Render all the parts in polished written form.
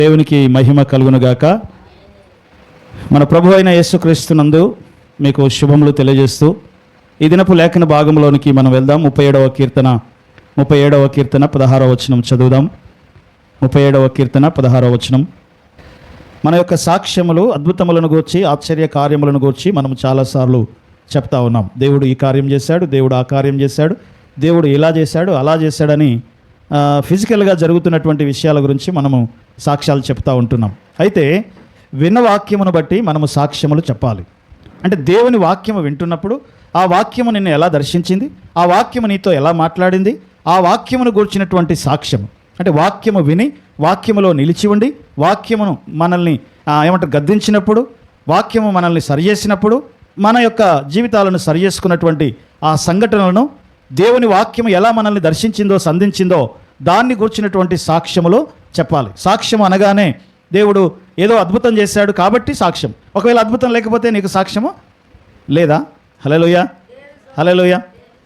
దేవునికి మహిమ కలుగునుగాక. మన ప్రభు అయిన యేసుక్రీస్తునందు మీకు శుభములు తెలియజేస్తూ ఈ దినపు లేఖన భాగంలోనికి మనం వెళ్దాం. 37వ కీర్తన 16వ వచనం చదువుదాం. 37వ కీర్తన 16వ వచనం. మన యొక్క సాక్ష్యములు, అద్భుతములను గూర్చి, ఆశ్చర్య కార్యములను గూర్చి మనం చాలాసార్లు చెప్తా ఉన్నాం. దేవుడు ఈ కార్యం చేశాడు, దేవుడు ఆ కార్యం చేశాడు, దేవుడు ఇలా చేశాడు, అలా చేశాడని ఫిజికల్గా జరుగుతున్నటువంటి విషయాల గురించి మనము సాక్ష్యాలు చెప్తూ ఉంటున్నాం. అయితే విన్న వాక్యమును బట్టి మనము సాక్ష్యములు చెప్పాలి. అంటే దేవుని వాక్యము వింటున్నప్పుడు ఆ వాక్యము నిన్ను ఎలా దర్శించింది, ఆ వాక్యము నీతో ఎలా మాట్లాడింది, ఆ వాక్యమును గూర్చినటువంటి సాక్ష్యము. అంటే వాక్యము విని వాక్యములో నిలిచి ఉండి వాక్యమును మనల్ని గద్దించినప్పుడు, వాక్యము మనల్ని సరిచేసినప్పుడు, మన యొక్క జీవితాలను సరిచేసుకున్నటువంటి ఆ సంఘటనలను దేవుని వాక్యము ఎలా మనల్ని దర్శించిందో, సంధించిందో దాన్ని గూర్చినటువంటి సాక్ష్యములు చెప్పాలి. సాక్ష్యం అనగానే దేవుడు ఏదో అద్భుతం చేశాడు కాబట్టి సాక్ష్యం. ఒకవేళ అద్భుతం లేకపోతే నీకు సాక్ష్యము లేదా? హల్లెలూయా, హల్లెలూయా.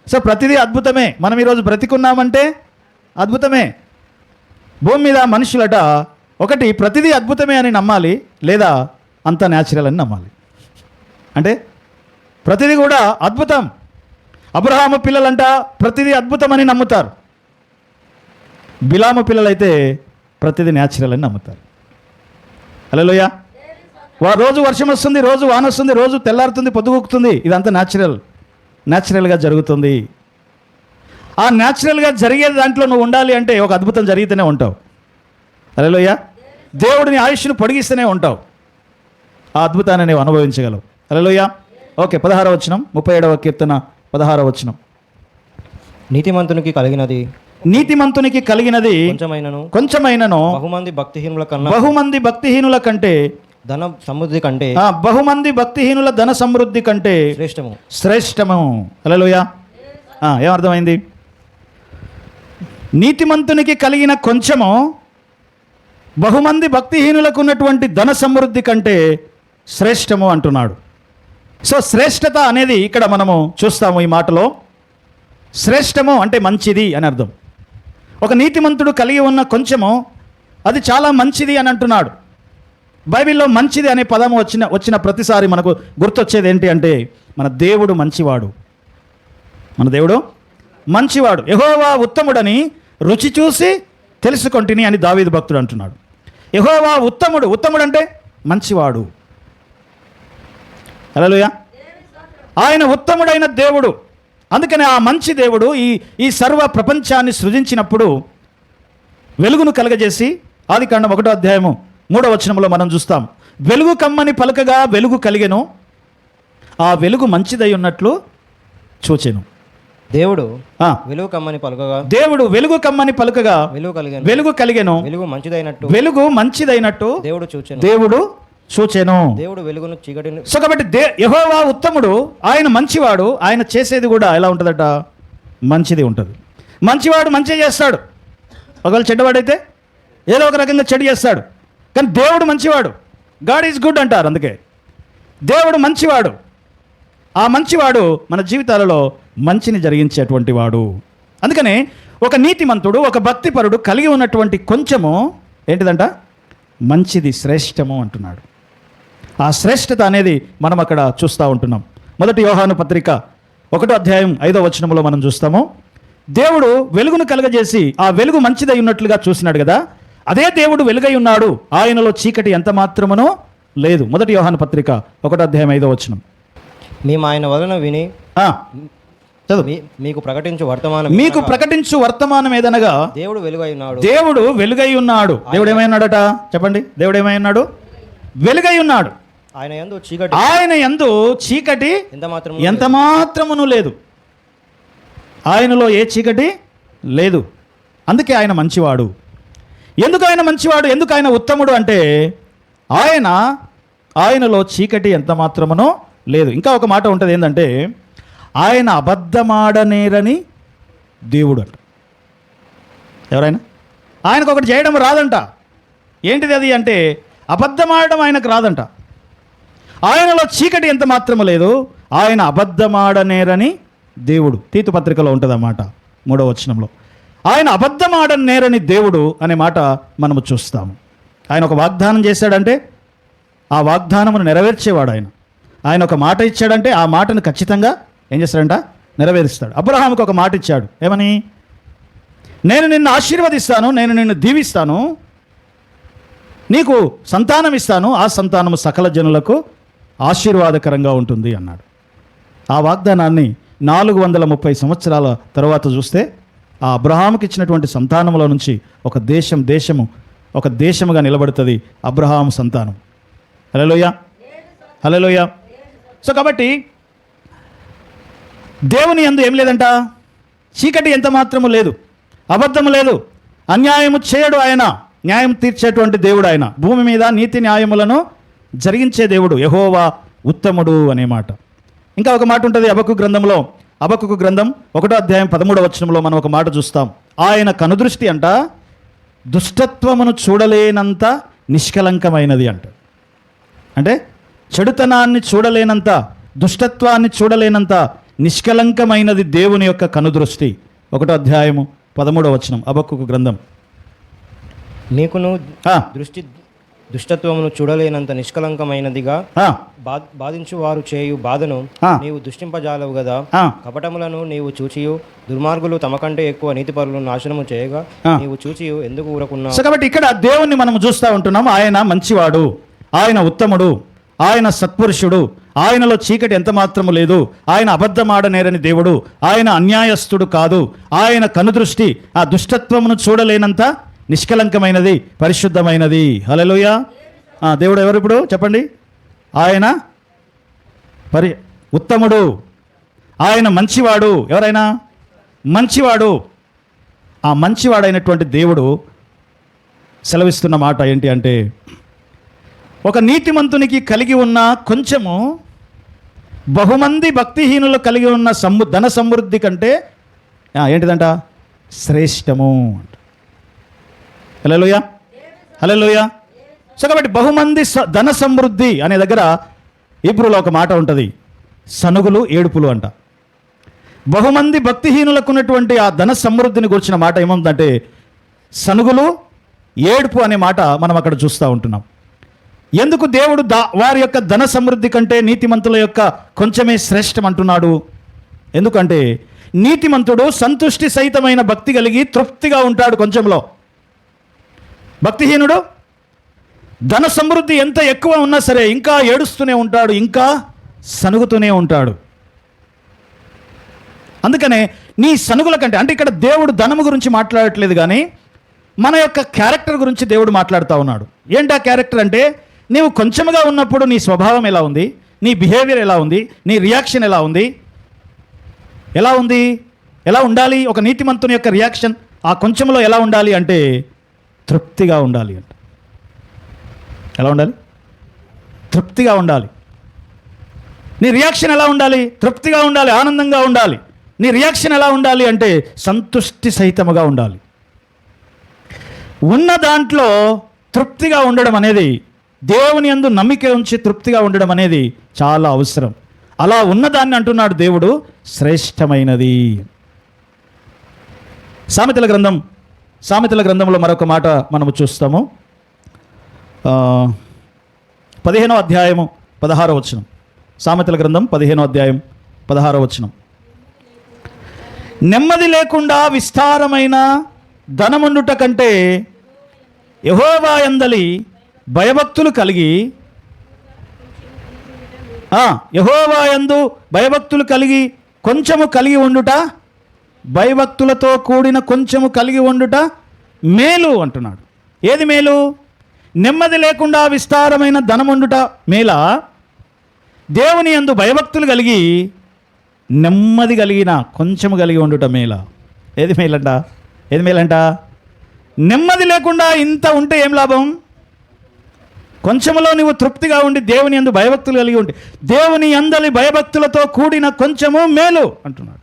సో ప్రతిదీ అద్భుతమే. మనం ఈరోజు బ్రతికున్నామంటే అద్భుతమే. భూమి మీద మనుషులట ఒకటి ప్రతిదీ అద్భుతమే అని నమ్మాలి, లేదా అంత న్యాచురల్ అని నమ్మాలి. అంటే ప్రతిదీ కూడా అద్భుతం. అబ్రహాము పిల్లలంట ప్రతిదీ అద్భుతమని నమ్ముతారు. బిలాము పిల్లలైతే ప్రతిదీ న్యాచురల్ అని నమ్ముతారు. హల్లెలూయా. రోజు వర్షం వస్తుంది, రోజు వాన వస్తుంది, రోజు తెల్లారుతుంది, పొద్దుగుకుతుంది, ఇదంతా న్యాచురల్గా జరుగుతుంది. ఆ న్యాచురల్గా జరిగే దాంట్లో నువ్వు ఉండాలి అంటే ఒక అద్భుతం జరిగితేనే ఉంటావు. హల్లెలూయా. దేవుడిని ఆయుష్ను పొడిగిస్తేనే ఉంటావు. ఆ అద్భుతాన్ని నువ్వు అనుభవించగలవు. హల్లెలూయా. ఓకే, 16వ వచనం, 37వ కీర్తన 16వ వచనం. నీతిమంతునికి కలిగినది కొంచెమైనను బహుమంది భక్తిహీనుల కంటే బహుమంది భక్తిహీనుల ధన సమృద్ధి కంటే శ్రేష్టము. హల్లెలూయా. ఏమర్థమైంది? నీతిమంతునికి కలిగిన కొంచెము బహుమంది భక్తిహీనులకు ఉన్నటువంటి ధన సమృద్ధి కంటే శ్రేష్టము అంటున్నాడు. సో శ్రేష్టత అనేది ఇక్కడ మనము చూస్తాము. ఈ మాటలో శ్రేష్టము అంటే మంచిది అని అర్థం. ఒక నీతిమంతుడు కలిగి ఉన్న కొంచెము అది చాలా మంచిది అని అంటున్నాడు. బైబిల్లో మంచిది అనే పదము వచ్చిన ప్రతిసారి మనకు గుర్తొచ్చేది ఏంటి అంటే మన దేవుడు మంచివాడు. మన దేవుడు మంచివాడు. యెహోవా ఉత్తముడని రుచి చూసి తెలుసుకొంటిని అని దావీదు భక్తుడు అంటున్నాడు. యెహోవా ఉత్తముడు. ఉత్తముడు అంటే మంచివాడు. హల్లెలూయా. ఆయన ఉత్తముడైన దేవుడు. అందుకని ఆ మంచి దేవుడు ఈ సర్వ ప్రపంచాన్ని సృజించినప్పుడు వెలుగును కలగజేసి, ఆదికాండం 1వ అధ్యాయము 3వ వచనంలో మనం చూస్తాం. వెలుగు కమ్మని పలకగా వెలుగు కలిగెను, ఆ వెలుగు మంచిదై ఉన్నట్లు చూచెను. దేవుడు వెలుగు కమ్మని పలుకగా వెలుగు కలిగెను, వెలుగు మంచిదైనట్టు దేవుడు చూచెను. దేవుడు వెలుగును చీకటిని. సో కాబట్టి యెహోవా ఉత్తముడు, ఆయన మంచివాడు. ఆయన చేసేది కూడా ఎలా ఉంటుందట? మంచిది ఉంటుంది. మంచివాడు మంచి చేస్తాడు. ఒకవేళ చెడ్డవాడైతే ఏదో ఒక రకంగా చెడు చేస్తాడు. కానీ దేవుడు మంచివాడు. గాడ్ ఈజ్ గుడ్ అంటారు. అందుకే దేవుడు మంచివాడు. ఆ మంచివాడు మన జీవితాలలో మంచిని జరిగించేటువంటి వాడు. అందుకనే ఒక నీతిమంతుడు, ఒక భక్తిపరుడు కలిగి ఉన్నటువంటి కొంచెము ఏంటిదంట? మంచిది, శ్రేష్టము అంటున్నాడు. ఆ శ్రేష్టత అనేది మనం అక్కడ చూస్తూ ఉంటున్నాం. 1 యోహాను పత్రిక 1వ అధ్యాయం 5వ వచనంలో మనం చూస్తాము. దేవుడు వెలుగును కలగజేసి ఆ వెలుగు మంచిదై ఉన్నట్లుగా చూసినాడు కదా, అదే దేవుడు వెలుగై ఉన్నాడు, ఆయనలో చీకటి ఎంత మాత్రమునో లేదు. 1 యోహాను పత్రిక 1వ అధ్యాయం 5వ వచనం. మేము ఆయన వలన విని మీకు ప్రకటించు వర్తమానం ఏదనగా దేవుడు వెలుగై ఉన్నాడు. దేవుడు ఏమై ఉన్నాడట? చెప్పండి. దేవుడు ఏమై ఉన్నాడు? వెలుగై ఉన్నాడు. ఆయన యందు చీకటి ఎంత మాత్రమును లేదు. ఆయనలో ఏ చీకటి లేదు. అందుకే ఆయన మంచివాడు. ఎందుకు ఆయన మంచివాడు? ఎందుకు ఆయన ఉత్తముడు అంటే ఆయనలో చీకటి ఎంత మాత్రమునో లేదు. ఇంకా ఒక మాట ఉంటుంది, ఏంటంటే ఆయన అబద్ధమాడనేరని దేవుడు అంట. ఎవరైనా ఆయనకు ఒకటి చేయడం రాదంట. ఏంటిది అది అంటే అబద్ధమాడడం ఆయనకు రాదంట. ఆయనలో చీకటి ఎంత మాత్రము లేదు. ఆయన అబద్ధమాడనేరని దేవుడు. తీతు పత్రికలో ఉంటుంది అన్నమాట 3వ వచనంలో. ఆయన అబద్ధమాడనేరని దేవుడు అనే మాట మనము చూస్తాము. ఆయన ఒక వాగ్దానం చేశాడంటే ఆ వాగ్దానమును నెరవేర్చేవాడు ఆయన. ఆయన ఒక మాట ఇచ్చాడంటే ఆ మాటను ఖచ్చితంగా ఏం చేస్తాడంట? నెరవేరుస్తాడు. అబ్రహాముకు ఒక మాట ఇచ్చాడు. ఏమని? నేను నిన్ను ఆశీర్వదిస్తాను, నేను నిన్ను దీవిస్తాను, నీకు సంతానం ఇస్తాను, ఆ సంతానము సకల జనులకు ఆశీర్వాదకరంగా ఉంటుంది అన్నాడు. ఆ వాగ్దానాన్ని 430 సంవత్సరాల తర్వాత చూస్తే ఆ అబ్రహాముకి ఇచ్చినటువంటి సంతానంలో నుంచి ఒక దేశముగా నిలబడుతుంది అబ్రహాము సంతానం. హల్లెలూయా, హల్లెలూయా. సో కాబట్టి దేవుని యందు ఏం లేదంట? చీకటి ఎంత మాత్రము లేదు, అబద్ధము లేదు, అన్యాయము చేయడు. ఆయన న్యాయం తీర్చేటువంటి దేవుడు. ఆయన భూమి మీద నీతి న్యాయములను జరిగించే దేవుడు. యెహోవా ఉత్తముడు అనే మాట. ఇంకా ఒక మాట ఉంటుంది హబక్కూకు గ్రంథంలో. హబక్కూకు గ్రంథం 1వ అధ్యాయం 13వ వచనంలో మనం ఒక మాట చూస్తాం. ఆయన కనుదృష్టి అంట దుష్టత్వమును చూడలేనంత నిష్కలంకమైనది అంట. అంటే చెడుతనాన్ని చూడలేనంత, దుష్టత్వాన్ని చూడలేనంత నిష్కలంకమైనది దేవుని యొక్క కనుదృష్టి. 1వ అధ్యాయము 13వ వచనం హబక్కూకు గ్రంథం. నీకును దృష్టి దుష్టత్వమును చూడలేనంత నిష్కలంకమైనదిగా బాధించు వారు చేయు బాధను నీవు దృష్టింపజాలవు కదా. కపటములను నీవు చూచియు దుర్మార్గులు తమకంటే ఎక్కువ నీతిపరులను నాశనము చేయగా నీవు చూచియు ఎందుకు ఊరకున్నావు? కాబట్టి ఇక్కడ దేవుణ్ణి మనం చూస్తూ ఉంటున్నాం. ఆయన మంచివాడు, ఆయన ఉత్తముడు, ఆయన సత్పురుషుడు, ఆయనలో చీకటి ఎంత మాత్రము లేదు, ఆయన అబద్ధమాడనేరని దేవుడు, ఆయన అన్యాయస్తుడు కాదు, ఆయన కనుదృష్టి ఆ దుష్టత్వమును చూడలేనంత నిష్కలంకమైనది, పరిశుద్ధమైనది. హల్లెలూయా. దేవుడు ఎవరు ఇప్పుడు చెప్పండి? ఆయన ఉత్తముడు, ఆయన మంచివాడు. ఎవరైనా మంచివాడు. ఆ మంచివాడైనటువంటి దేవుడు సెలవిస్తున్న మాట ఏంటి అంటే, ఒక నీతిమంతునికి కలిగి ఉన్న కొంచెము బహుమంది భక్తిహీనులు కలిగి ఉన్న ధన సమృద్ధి కంటే ఏంటిదంట? శ్రేష్టము. హల్లెలూయా, హల్లెలూయా. సో కాబట్టి బహుమంది ధన సమృద్ధి అనే దగ్గర హీబ్రూలో ఒక మాట ఉంటుంది, సనుగులు ఏడుపులు అంట. బహుమంది భక్తిహీనులకు ఉన్నటువంటి ఆ ధన సమృద్ధిని గురించిన మాట ఏముందంటే సనుగులు ఏడుపు అనే మాట మనం అక్కడ చూస్తూ ఉంటున్నాం. ఎందుకు దేవుడు వారి యొక్క ధన సమృద్ధి కంటే నీతిమంతుల యొక్క కొంచెమే శ్రేష్టం అంటున్నాడు? ఎందుకంటే నీతిమంతుడు సంతుష్టి సహితమైన భక్తి కలిగి తృప్తిగా ఉంటాడు కొంచెంలో. భక్తిహీనుడు ధన సమృద్ధి ఎంత ఎక్కువ ఉన్నా సరే ఇంకా ఏడుస్తూనే ఉంటాడు, ఇంకా సనుగుతూనే ఉంటాడు. అందుకనే నీ సనుగుల కంటే, అంటే ఇక్కడ దేవుడు ధనము గురించి మాట్లాడట్లేదు కానీ మన యొక్క క్యారెక్టర్ గురించి దేవుడు మాట్లాడుతూ ఉన్నాడు. ఏంటి ఆ క్యారెక్టర్ అంటే, నీవు కొంచెముగా ఉన్నప్పుడు నీ స్వభావం ఎలా ఉంది, నీ బిహేవియర్ ఎలా ఉంది, నీ రియాక్షన్ ఎలా ఉంది, ఎలా ఉండాలి? ఒక నీతిమంతుని యొక్క రియాక్షన్ ఆ కొంచెంలో ఎలా ఉండాలి అంటే తృప్తిగా ఉండాలి అంట. ఎలా ఉండాలి? తృప్తిగా ఉండాలి. నీ రియాక్షన్ ఎలా ఉండాలి? తృప్తిగా ఉండాలి, ఆనందంగా ఉండాలి. నీ రియాక్షన్ ఎలా ఉండాలి అంటే సంతుష్టి సహితముగా ఉండాలి. ఉన్న దాంట్లో తృప్తిగా ఉండడం అనేది, దేవుని యందు నమ్మిక ఉంచి తృప్తిగా ఉండడం అనేది చాలా అవసరం. అలా ఉన్నదాన్ని అంటున్నాడు దేవుడు శ్రేష్టమైనది. సామెతల గ్రంథంలో మరొక మాట మనము చూస్తాము. 15వ అధ్యాయము 16వ వచనం. సామెతల గ్రంథం 15వ అధ్యాయం 16వ వచనం. నెమ్మది లేకుండా విస్తారమైన ధనముండుట కంటే యెహోవా యందలి భయభక్తులు కలిగి యెహోవా యందు భయభక్తులు కలిగి కొంచెము కలిగి ఉండుట, భయభక్తులతో కూడిన కొంచెము కలిగి ఉండుట మేలు అంటున్నాడు. ఏది మేలు? నెమ్మది లేకుండా విస్తారమైన ధనముండుట మేలా, దేవుని యందు భయభక్తులు కలిగి నెమ్మది కలిగిన కొంచెము కలిగి ఉండుట మేలా? ఏది మేలంట? నెమ్మది లేకుండా ఇంత ఉంటే ఏం లాభం? కొంచెములో నువ్వు తృప్తిగా ఉండి దేవుని యందు భయభక్తులు కలిగి ఉండి దేవుని యందలి భయభక్తులతో కూడిన కొంచెము మేలు అంటున్నాడు.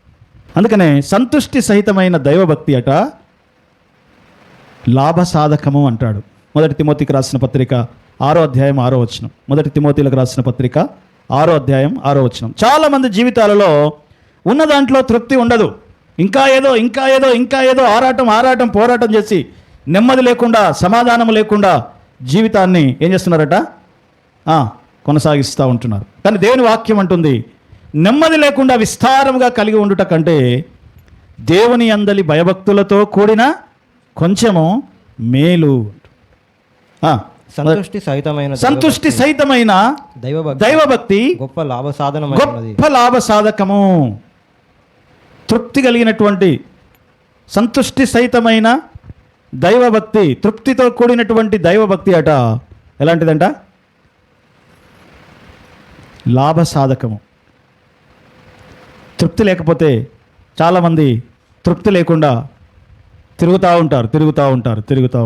అందుకనే సంతుష్టి సహితమైన దైవభక్తి అట లాభసాధకము అంటాడు. 1 తిమోతికి రాసిన పత్రిక 6వ అధ్యాయం 6వ వచనం. 1 తిమోతిలకు రాసిన పత్రిక 6వ అధ్యాయం 6వ వచనం. చాలామంది జీవితాలలో ఉన్న దాంట్లో తృప్తి ఉండదు. ఇంకా ఏదో ఆరాటం పోరాటం చేసి నెమ్మది లేకుండా, సమాధానం లేకుండా జీవితాన్ని ఏం చేస్తున్నారట? కొనసాగిస్తూ ఉంటున్నారు. కానీ దేవుని వాక్యం అంటుంది, నెమ్మది లేకుండా విస్తారముగా కలిగి ఉండుట కంటే దేవుని యందలి భయభక్తులతో కూడిన కొంచెము మేలు. సంతుష్టి సహితమైన దైవభక్తి గొప్ప లాభ సాధకము. తృప్తి కలిగినటువంటి సంతుష్టి సహితమైన దైవభక్తి, తృప్తితో కూడినటువంటి దైవభక్తి అట ఎలాంటిదంట? లాభ సాధకము. తృప్తి లేకపోతే చాలామంది తృప్తి లేకుండా తిరుగుతూ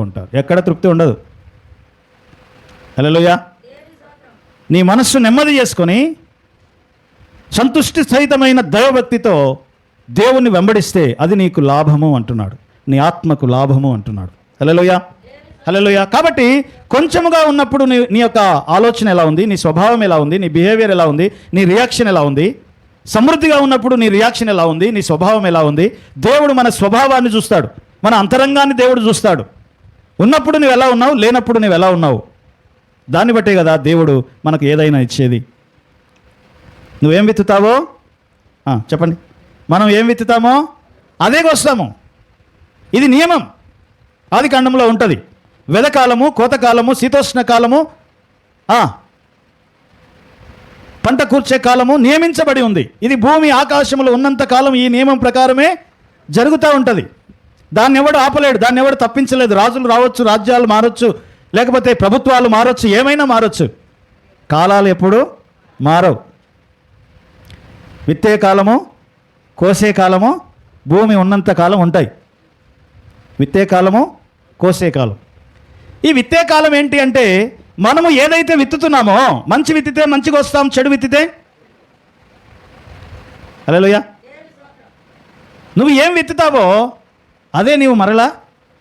ఉంటారు. ఎక్కడ తృప్తి ఉండదు. హల్లెలూయా. నీ మనస్సు నెమ్మది చేసుకొని సంతుష్టి సహితమైన దైవభక్తితో దేవుణ్ణి వెంబడిస్తే అది నీకు లాభము అంటున్నాడు, నీ ఆత్మకు లాభము అంటున్నాడు. హల్లెలూయా, హల్లెలూయా. కాబట్టి కొంచెముగా ఉన్నప్పుడు నీ యొక్క ఆలోచన ఎలా ఉంది, నీ స్వభావం ఎలా ఉంది, నీ బిహేవియర్ ఎలా ఉంది, నీ రియాక్షన్ ఎలా ఉంది. సమృద్ధిగా ఉన్నప్పుడు నీ రియాక్షన్ ఎలా ఉంది, నీ స్వభావం ఎలా ఉంది. దేవుడు మన స్వభావాన్ని చూస్తాడు, మన అంతరంగాన్ని దేవుడు చూస్తాడు. ఉన్నప్పుడు నువ్వు ఎలా ఉన్నావు, లేనప్పుడు నువ్వు ఎలా ఉన్నావు, దాన్ని బట్టే కదా దేవుడు మనకు ఏదైనా ఇచ్చేది. నువ్వేం విత్తుతావో చెప్పండి, మనం ఏం విత్తుతామో అదే కోస్తాము. ఇది నియమం, ఆది కాండంలో ఉంటుంది. వెదకాలము, కోతకాలము, శీతోష్ణ కాలము, పంట కూర్చే కాలము నియమించబడి ఉంది. ఇది భూమి ఆకాశంలో ఉన్నంత కాలం ఈ నియమం ప్రకారమే జరుగుతూ ఉంటుంది. దాన్ని ఎవడు ఆపలేడు, దాన్ని ఎవడు తప్పించలేదు. రాజులు రావచ్చు, రాజ్యాలు మారొచ్చు, లేకపోతే ప్రభుత్వాలు మారొచ్చు, ఏమైనా మారొచ్చు. కాలాలు ఎప్పుడు మారవు. విత్తే కాలము, కోసే కాలము భూమి ఉన్నంత కాలం ఉంటాయి. విత్తే కాలము, కోసే కాలం. ఈ విత్తే కాలం ఏంటి అంటే, మనము ఏదైతే విత్తుతున్నామో, మంచి విత్తితే మంచిగా వస్తాం, చెడు విత్తితే హల్లెలూయా. నువ్వు ఏం విత్తుతావో అదే నీవు మరలా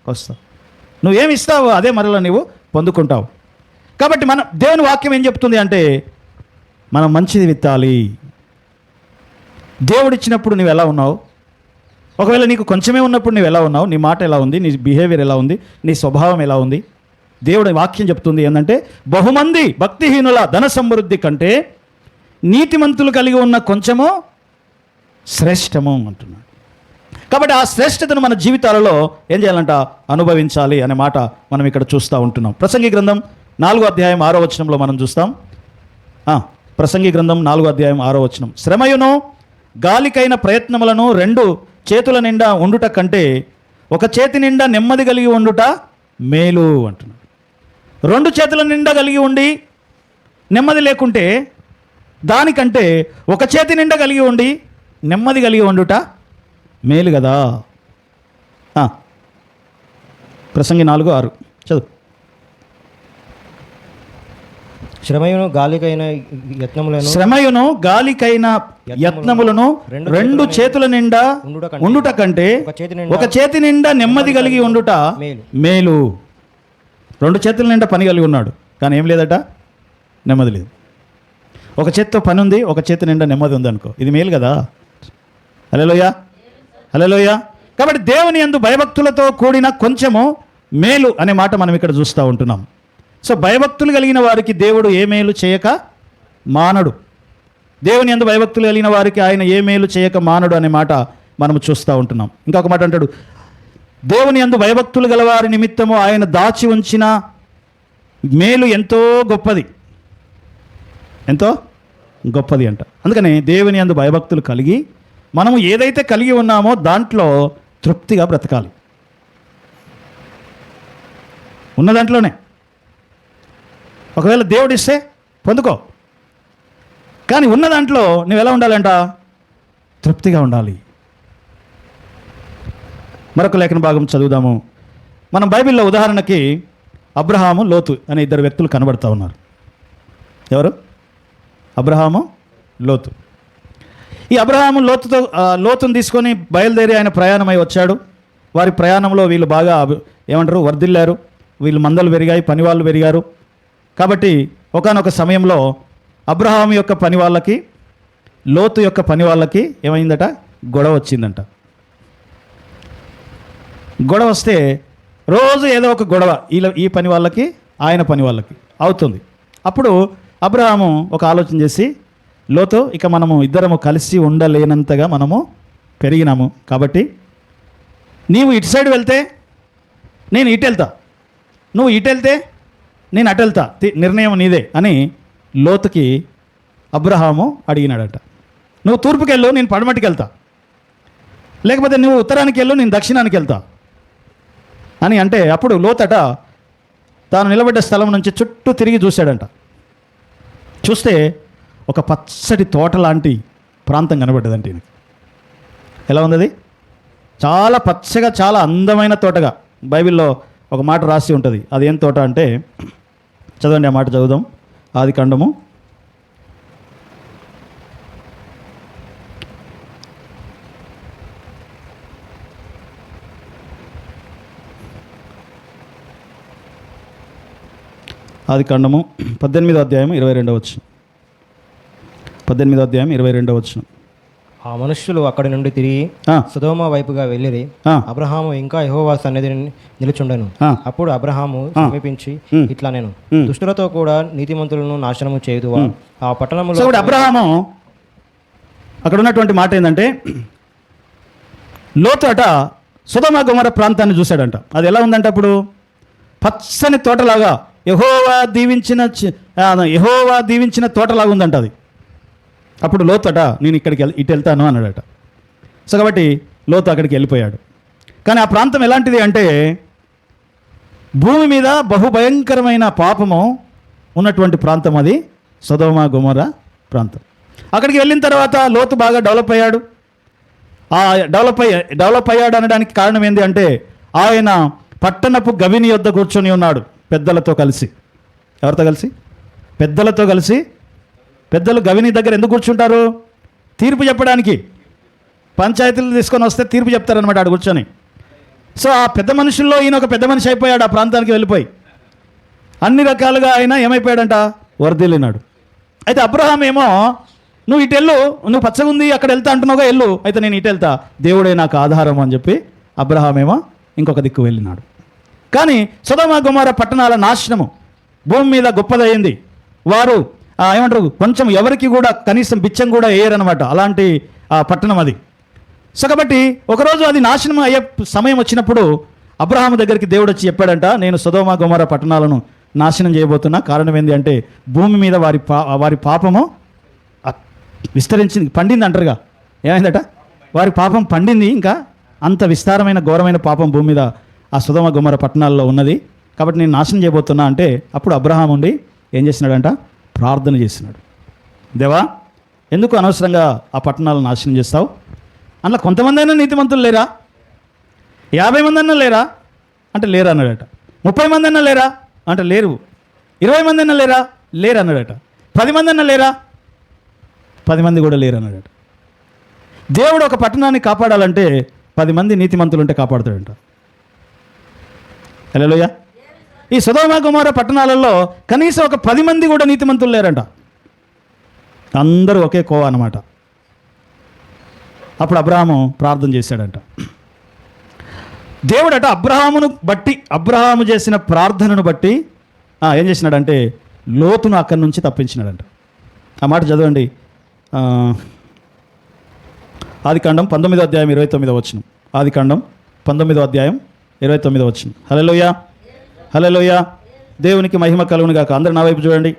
వస్తావు. నువ్వేమి ఇస్తావో అదే మరలా నీవు పొందుకుంటావు. కాబట్టి మన దేవుని వాక్యం ఏం చెప్తుంది అంటే, మనం మంచిది విత్తాలి. దేవుడిచ్చినప్పుడు నువ్వు ఎలా ఉన్నావు, ఒకవేళ నీకు కొంచెమే ఉన్నప్పుడు నువ్వు ఎలా ఉన్నావు, నీ మాట ఎలా ఉంది, నీ బిహేవియర్ ఎలా ఉంది, నీ స్వభావం ఎలా ఉంది. దేవుడి వాక్యం చెప్తుంది ఏంటంటే, బహుమంది భక్తిహీనుల ధన సమృద్ధి కంటే నీతిమంతులు కలిగి ఉన్న కొంచెము శ్రేష్టము అంటున్నాడు. కాబట్టి ఆ శ్రేష్టతను మన జీవితాలలో ఏం చేయాలంట, అనుభవించాలి అనే మాట మనం ఇక్కడ చూస్తూ ఉంటున్నాం. ప్రసంగి గ్రంథం 4వ అధ్యాయం 6వ వచనంలో మనం చూస్తాం. ప్రసంగి గ్రంథం 4వ అధ్యాయం 6వ వచనం, శ్రమయును గాలికైన ప్రయత్నములను 2 చేతుల నిండా ఉండుట కంటే 1 చేతి నిండా నెమ్మది కలిగి ఉండుట మేలు అంటున్నాడు. 2 చేతుల నిండా కలిగి ఉండి నెమ్మది లేకుంటే దానికంటే 1 చేతి నిండా కలిగి ఉండి నెమ్మది కలిగి ఉండుట మేలు కదా. ప్రసంగి 4:6 చదువు. శ్రమయును గాలికైన యత్నములను 2 చేతుల నిండా ఉండుట కంటే 1 చేతి నిండా నెమ్మది కలిగి ఉండుట మేలు. 2 చేతుల నిండా పని కలిగి ఉన్నాడు, కానీ ఏం లేదట, నెమ్మది లేదు. 1 చేతితో పని ఉంది, 1 చేతి నిండా నెమ్మది ఉంది అనుకో, ఇది మేలు కదా. హల్లెలూయా, హల్లెలూయా. కాబట్టి దేవుని యందు భయభక్తులతో కూడిన కొంచెము మేలు అనే మాట మనం ఇక్కడ చూస్తూ ఉంటున్నాం. సో భయభక్తులు కలిగిన వారికి దేవుడు ఏ మేలు చేయక మానడు. దేవుని యందు భయభక్తులు కలిగిన వారికి ఆయన ఏ మేలు చేయక మానడు అనే మాట మనం చూస్తూ ఉంటున్నాం. ఇంకొక మాట అంటాడు, దేవుని యందు భయభక్తులు గల వారి నిమిత్తము ఆయన దాచి ఉంచిన మేలు ఎంతో గొప్పది, ఎంతో గొప్పది అంట. అందుకని దేవుని యందు భయభక్తులు కలిగి మనము ఏదైతే కలిగి ఉన్నామో దాంట్లో తృప్తిగా బ్రతకాలి. ఉన్న దాంట్లోనే ఒకవేళ దేవుడు ఇస్తే పొందుకో, కానీ ఉన్న దాంట్లో నువ్వు ఎలా ఉండాలంట, తృప్తిగా ఉండాలి. మరొక లేఖన భాగం చదువుదాము. మనం బైబిల్లో ఉదాహరణకి అబ్రహాము, లోతు అనే 2 వ్యక్తులు కనబడుతూ ఉన్నారు. ఎవరు? అబ్రహాము, లోతు. ఈ అబ్రహాము లోతును తీసుకొని బయలుదేరి ఆయన ప్రయాణమై వచ్చాడు. వారి ప్రయాణంలో వీళ్ళు బాగా ఏమంటారు, వర్ధిల్లారు. వీళ్ళు మందలు పెరిగాయి, పనివాళ్ళు పెరిగారు. కాబట్టి ఒకానొక సమయంలో అబ్రహాము యొక్క పని వాళ్ళకి, లోతు యొక్క పని వాళ్ళకి ఏమైందట, గొడవ వచ్చిందంట. గొడవ వస్తే రోజు ఏదో ఒక గొడవ, ఈ పని వాళ్ళకి ఆయన పని వాళ్ళకి అవుతుంది. అప్పుడు అబ్రహాము ఒక ఆలోచన చేసి, లోతు, ఇక మనము ఇద్దరము కలిసి ఉండలేనంతగా మనము పెరిగినాము, కాబట్టి నీవు ఇటు సైడ్ వెళ్తే నేను ఇటు వెళ్తా, నువ్వు ఇటు వెళ్తే నేను అటు వెళ్తా, నిర్ణయం నీదే అని లోతుకి అబ్రహాము అడిగినాడట. నువ్వు తూర్పుకి వెళ్ళు, నేను పడమటికి వెళ్తా, లేకపోతే నువ్వు ఉత్తరానికి వెళ్ళు, నేను దక్షిణానికి వెళ్తా అని అంటే, అప్పుడు లోతట తాను నిలబడ్డ స్థలం నుంచి చుట్టూ తిరిగి చూశాడంట. చూస్తే ఒక పచ్చటి తోట లాంటి ప్రాంతం కనబడ్డదంటే ఈయనకి. ఎలా ఉంది అది? చాలా పచ్చగా, చాలా అందమైన తోటగా. బైబిల్లో ఒక మాట రాసి ఉంటుంది. అదేం తోట అంటే, చదవండి, ఆ మాట చదువుదాం. ఆదికాండము 18వ అధ్యాయం 22వ వచనం. 18వ అధ్యాయం 22వ వచనం. ఆ మనుష్యులు అక్కడి నుండి తిరిగి సొదొమ వైపుగా వెళ్ళిరి. అబ్రహాము ఇంకా యెహోవా సన్నిధిని నిలుచుండెను. అప్పుడు అబ్రహాము సమీపించి ఇట్లా, నేను దుష్టులతో కూడా నీతిమంతులను నాశనము చేయుదువా? ఆ పట్టణంలో అబ్రహాము అక్కడ ఉన్నటువంటి మాట ఏంటంటే, లోతు అట సొదొమ గొమొర్రా ప్రాంతాన్ని చూశాడంట. అది ఎలా ఉందంటే, అప్పుడు పచ్చని తోటలాగా, యెహోవా దీవించిన తోటలాగా ఉందంట అది. అప్పుడు లోతు అట, నేను ఇటు వెళ్తాను అన్నాడట. సో కాబట్టి లోతు అక్కడికి వెళ్ళిపోయాడు. కానీ ఆ ప్రాంతం ఎలాంటిది అంటే, భూమి మీద బహుభయంకరమైన పాపము ఉన్నటువంటి ప్రాంతం అది సొదొమ గొమొర్రా ప్రాంతం. అక్కడికి వెళ్ళిన తర్వాత లోతు బాగా డెవలప్ అయ్యాడు. ఆ డెవలప్ అయ్యాడు అనడానికి కారణం ఏంటి అంటే, ఆయన పట్టణపు గవిని యొద్ద కూర్చొని ఉన్నాడు పెద్దలతో కలిసి. ఎవరితో కలిసి? పెద్దలతో కలిసి. పెద్దలు గవిని దగ్గర ఎందుకు కూర్చుంటారు? తీర్పు చెప్పడానికి. పంచాయతీలు తీసుకొని వస్తే తీర్పు చెప్తారనమాట ఆడు కూర్చొని. సో ఆ పెద్ద మనుషుల్లో ఈయన ఒక పెద్ద మనిషి అయిపోయాడు. ఆ ప్రాంతానికి వెళ్ళిపోయి అన్ని రకాలుగా ఆయన ఏమైపోయాడంట? వరదలినాడు. అయితే అబ్రహాం ఏమో, నువ్వు ఇటు వెళ్ళు, నువ్వు పచ్చగా ఉంది అక్కడ వెళ్తా అంటున్నావుగా, వెళ్ళు, అయితే నేను ఇటు వెళ్తా, దేవుడే నాకు ఆధారం అని చెప్పి అబ్రహాం ఏమో ఇంకొక దిక్కు వెళ్ళినాడు. కానీ సొదొమ గొమొర్రా పట్టణాల నాశనము భూమి మీద గొప్పదయ్యింది. వారు ఏమంటారు, కొంచెం ఎవరికి కూడా కనీసం బిచ్చం కూడా వేయరనమాట, అలాంటి పట్టణం అది. సో కాబట్టి ఒకరోజు అది నాశనం అయ్యే సమయం వచ్చినప్పుడు అబ్రహాము దగ్గరికి దేవుడు వచ్చి చెప్పాడంట, నేను సొదొమ గొమొర్రా పట్టణాలను నాశనం చేయబోతున్నా. కారణం ఏంటి అంటే, భూమి మీద వారి పాపము విస్తరించింది, పండింది అంటారుగా. ఏమైందట? వారి పాపం పండింది. ఇంకా అంత విస్తారమైన ఘోరమైన పాపం భూమి మీద ఆ సొదొమ గొమొర్రా పట్టణాల్లో ఉన్నది. కాబట్టి నేను నాశనం చేయబోతున్నా అంటే, అప్పుడు అబ్రహాం ఉండి ఏం చేసినాడంట? ప్రార్థన చేసినాడు. దేవా, ఎందుకు అనవసరంగా ఆ పట్టణాలను నాశనం చేస్తావు? అందులో కొంతమంది అయినా నీతిమంతులు లేరా? 50 మంది అన్నా లేరా అంటే లేరు అన్నాడట. 30 మంది అన్నా లేరా అంటే లేరు. 20 మంది అన్నా లేరా? లేరు అన్నాడట. 10 మంది అన్నా లేరా? 10 మంది కూడా లేరు అన్నాడట. దేవుడు ఒక పట్టణాన్ని కాపాడాలంటే 10 మంది నీతిమంతులు ఉంటే కాపాడుతాడంట. హల్లెలూయా. ఈ సొదొమ గొమొర్రా పట్టణాలలో కనీసం ఒక 10 మంది కూడా నీతిమంతులు లేరంట. అందరూ ఒకే కోవ అన్నమాట. అప్పుడు అబ్రహాము ప్రార్థన చేశాడంట. దేవుడట అబ్రహాము చేసిన ప్రార్థనను బట్టి ఏం చేసినాడంటే, లోతును అక్కడి నుంచి తప్పించినాడంట. ఆ మాట చదవండి. ఆదికాండం 19వ అధ్యాయం 29వ వచనం. ఆదికాండం 19వ అధ్యాయం 29వ వచనం. హల్లెలూయా, హల్లెలూయా. దేవునికి మహిమ కలుగును గాక. అందరూ నా వైపు చూడండి.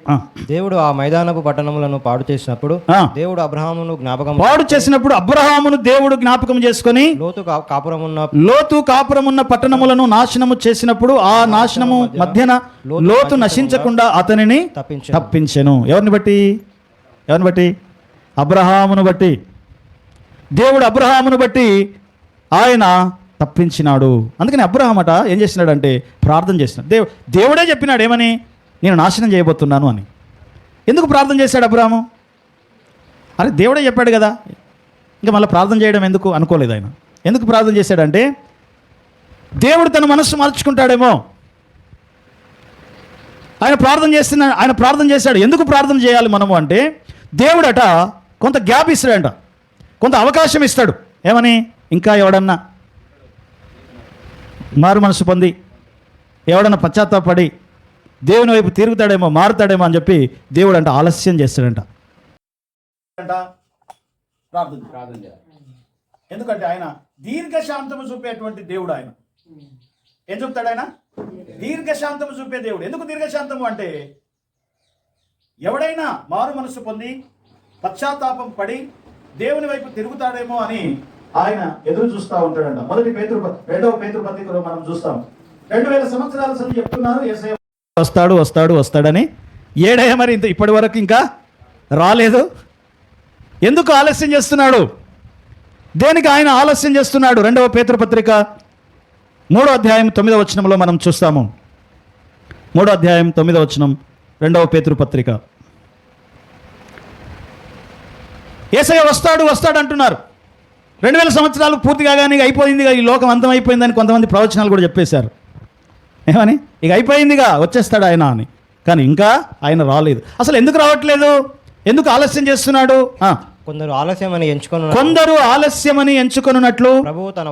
దేవుడు ఆ మైదానపు పట్టణములను పాడు చేసినప్పుడు దేవుడు అబ్రహామును జ్ఞాపకం చేసుకొని లోతు కాపురమున్న పట్టణములను నాశనము చేసినప్పుడు ఆ నాశనము మధ్యన లోతు నశించకుండా అతనిని తప్పించెను. ఎవరిని బట్టి? అబ్రహామును బట్టి. దేవుడు అబ్రహామును బట్టి ఆయన తప్పించినాడు. అందుకని అబ్రహాం అట ఏం చేసినాడంటే ప్రార్థన చేసినాడు. దేవుడే చెప్పినాడు ఏమని? నేను నాశనం చేయబోతున్నాను అని. ఎందుకు ప్రార్థన చేశాడు అబ్రహాము? అరే దేవుడే చెప్పాడు కదా, ఇంకా మళ్ళీ ప్రార్థన చేయడం ఎందుకు అనుకోలేదు ఆయన. ఎందుకు ప్రార్థన చేశాడంటే, దేవుడు తన మనస్సు మార్చుకుంటాడేమో. ఆయన ప్రార్థన చేశాడు. ఎందుకు ప్రార్థన చేయాలి మనము అంటే, దేవుడట కొంత గ్యాప్ ఇస్తాడంట, కొంత అవకాశం ఇస్తాడు. ఏమని? ఇంకా ఎవడన్నా మారు మనసు పొంది, ఎవడన్నా పశ్చాత్తాపడి దేవుని వైపు తిరుగుతాడేమో, మారుతాడేమో అని చెప్పి దేవుడు అంటే ఆలస్యం చేస్తాడంట. ప్రార్థన చేయాలి. ఎందుకంటే ఆయన దీర్ఘశాంతము చూపేటువంటి దేవుడు. ఆయన ఏం చూపుతాడు? ఆయన దీర్ఘశాంతము చూపే దేవుడు. ఎందుకు దీర్ఘశాంతము అంటే, ఎవడైనా మారు మనసు పొంది పశ్చాత్తాపం పడి దేవుని వైపు తిరుగుతాడేమో అని ఆయన ఎదురు చూస్తూ ఉంటాడంట. రెండవ పేతురు పత్రికలో మనం చూస్తాం. 2000 సంవత్సరాల సంది చెప్తున్నారు యేసయ్య వస్తాడని. ఏడయ్య మరి ఇప్పటి వరకు ఇంకా రాలేదు. ఎందుకు ఆలస్యం చేస్తున్నాడు? దేనికి ఆయన ఆలస్యం చేస్తున్నాడు? 2వ పేతురు పత్రిక 3వ అధ్యాయం 9వ వచనంలో మనం చూస్తాము. 3వ అధ్యాయం 9వ వచనం 2వ పేతురు పత్రిక. యేసయ్య వస్తాడు అంటున్నారు. 2000 సంవత్సరాలు పూర్తి కాగానే అయిపోయిందిగా, ఈ లోకం అంతం అయిపోయిందని కొంతమంది ప్రవచనాలు కూడా చెప్పేశారు. ఏమని? ఇక అయిపోయిందిగా, వచ్చేస్తాడు ఆయన అని. కానీ ఇంకా ఆయన రాలేదు. అసలు ఎందుకు రావట్లేదు? ఎందుకు ఆలస్యం చేస్తున్నాడు? కొందరు ఆలస్యమని ఎంచుకొనున్నట్లు ప్రభువు తన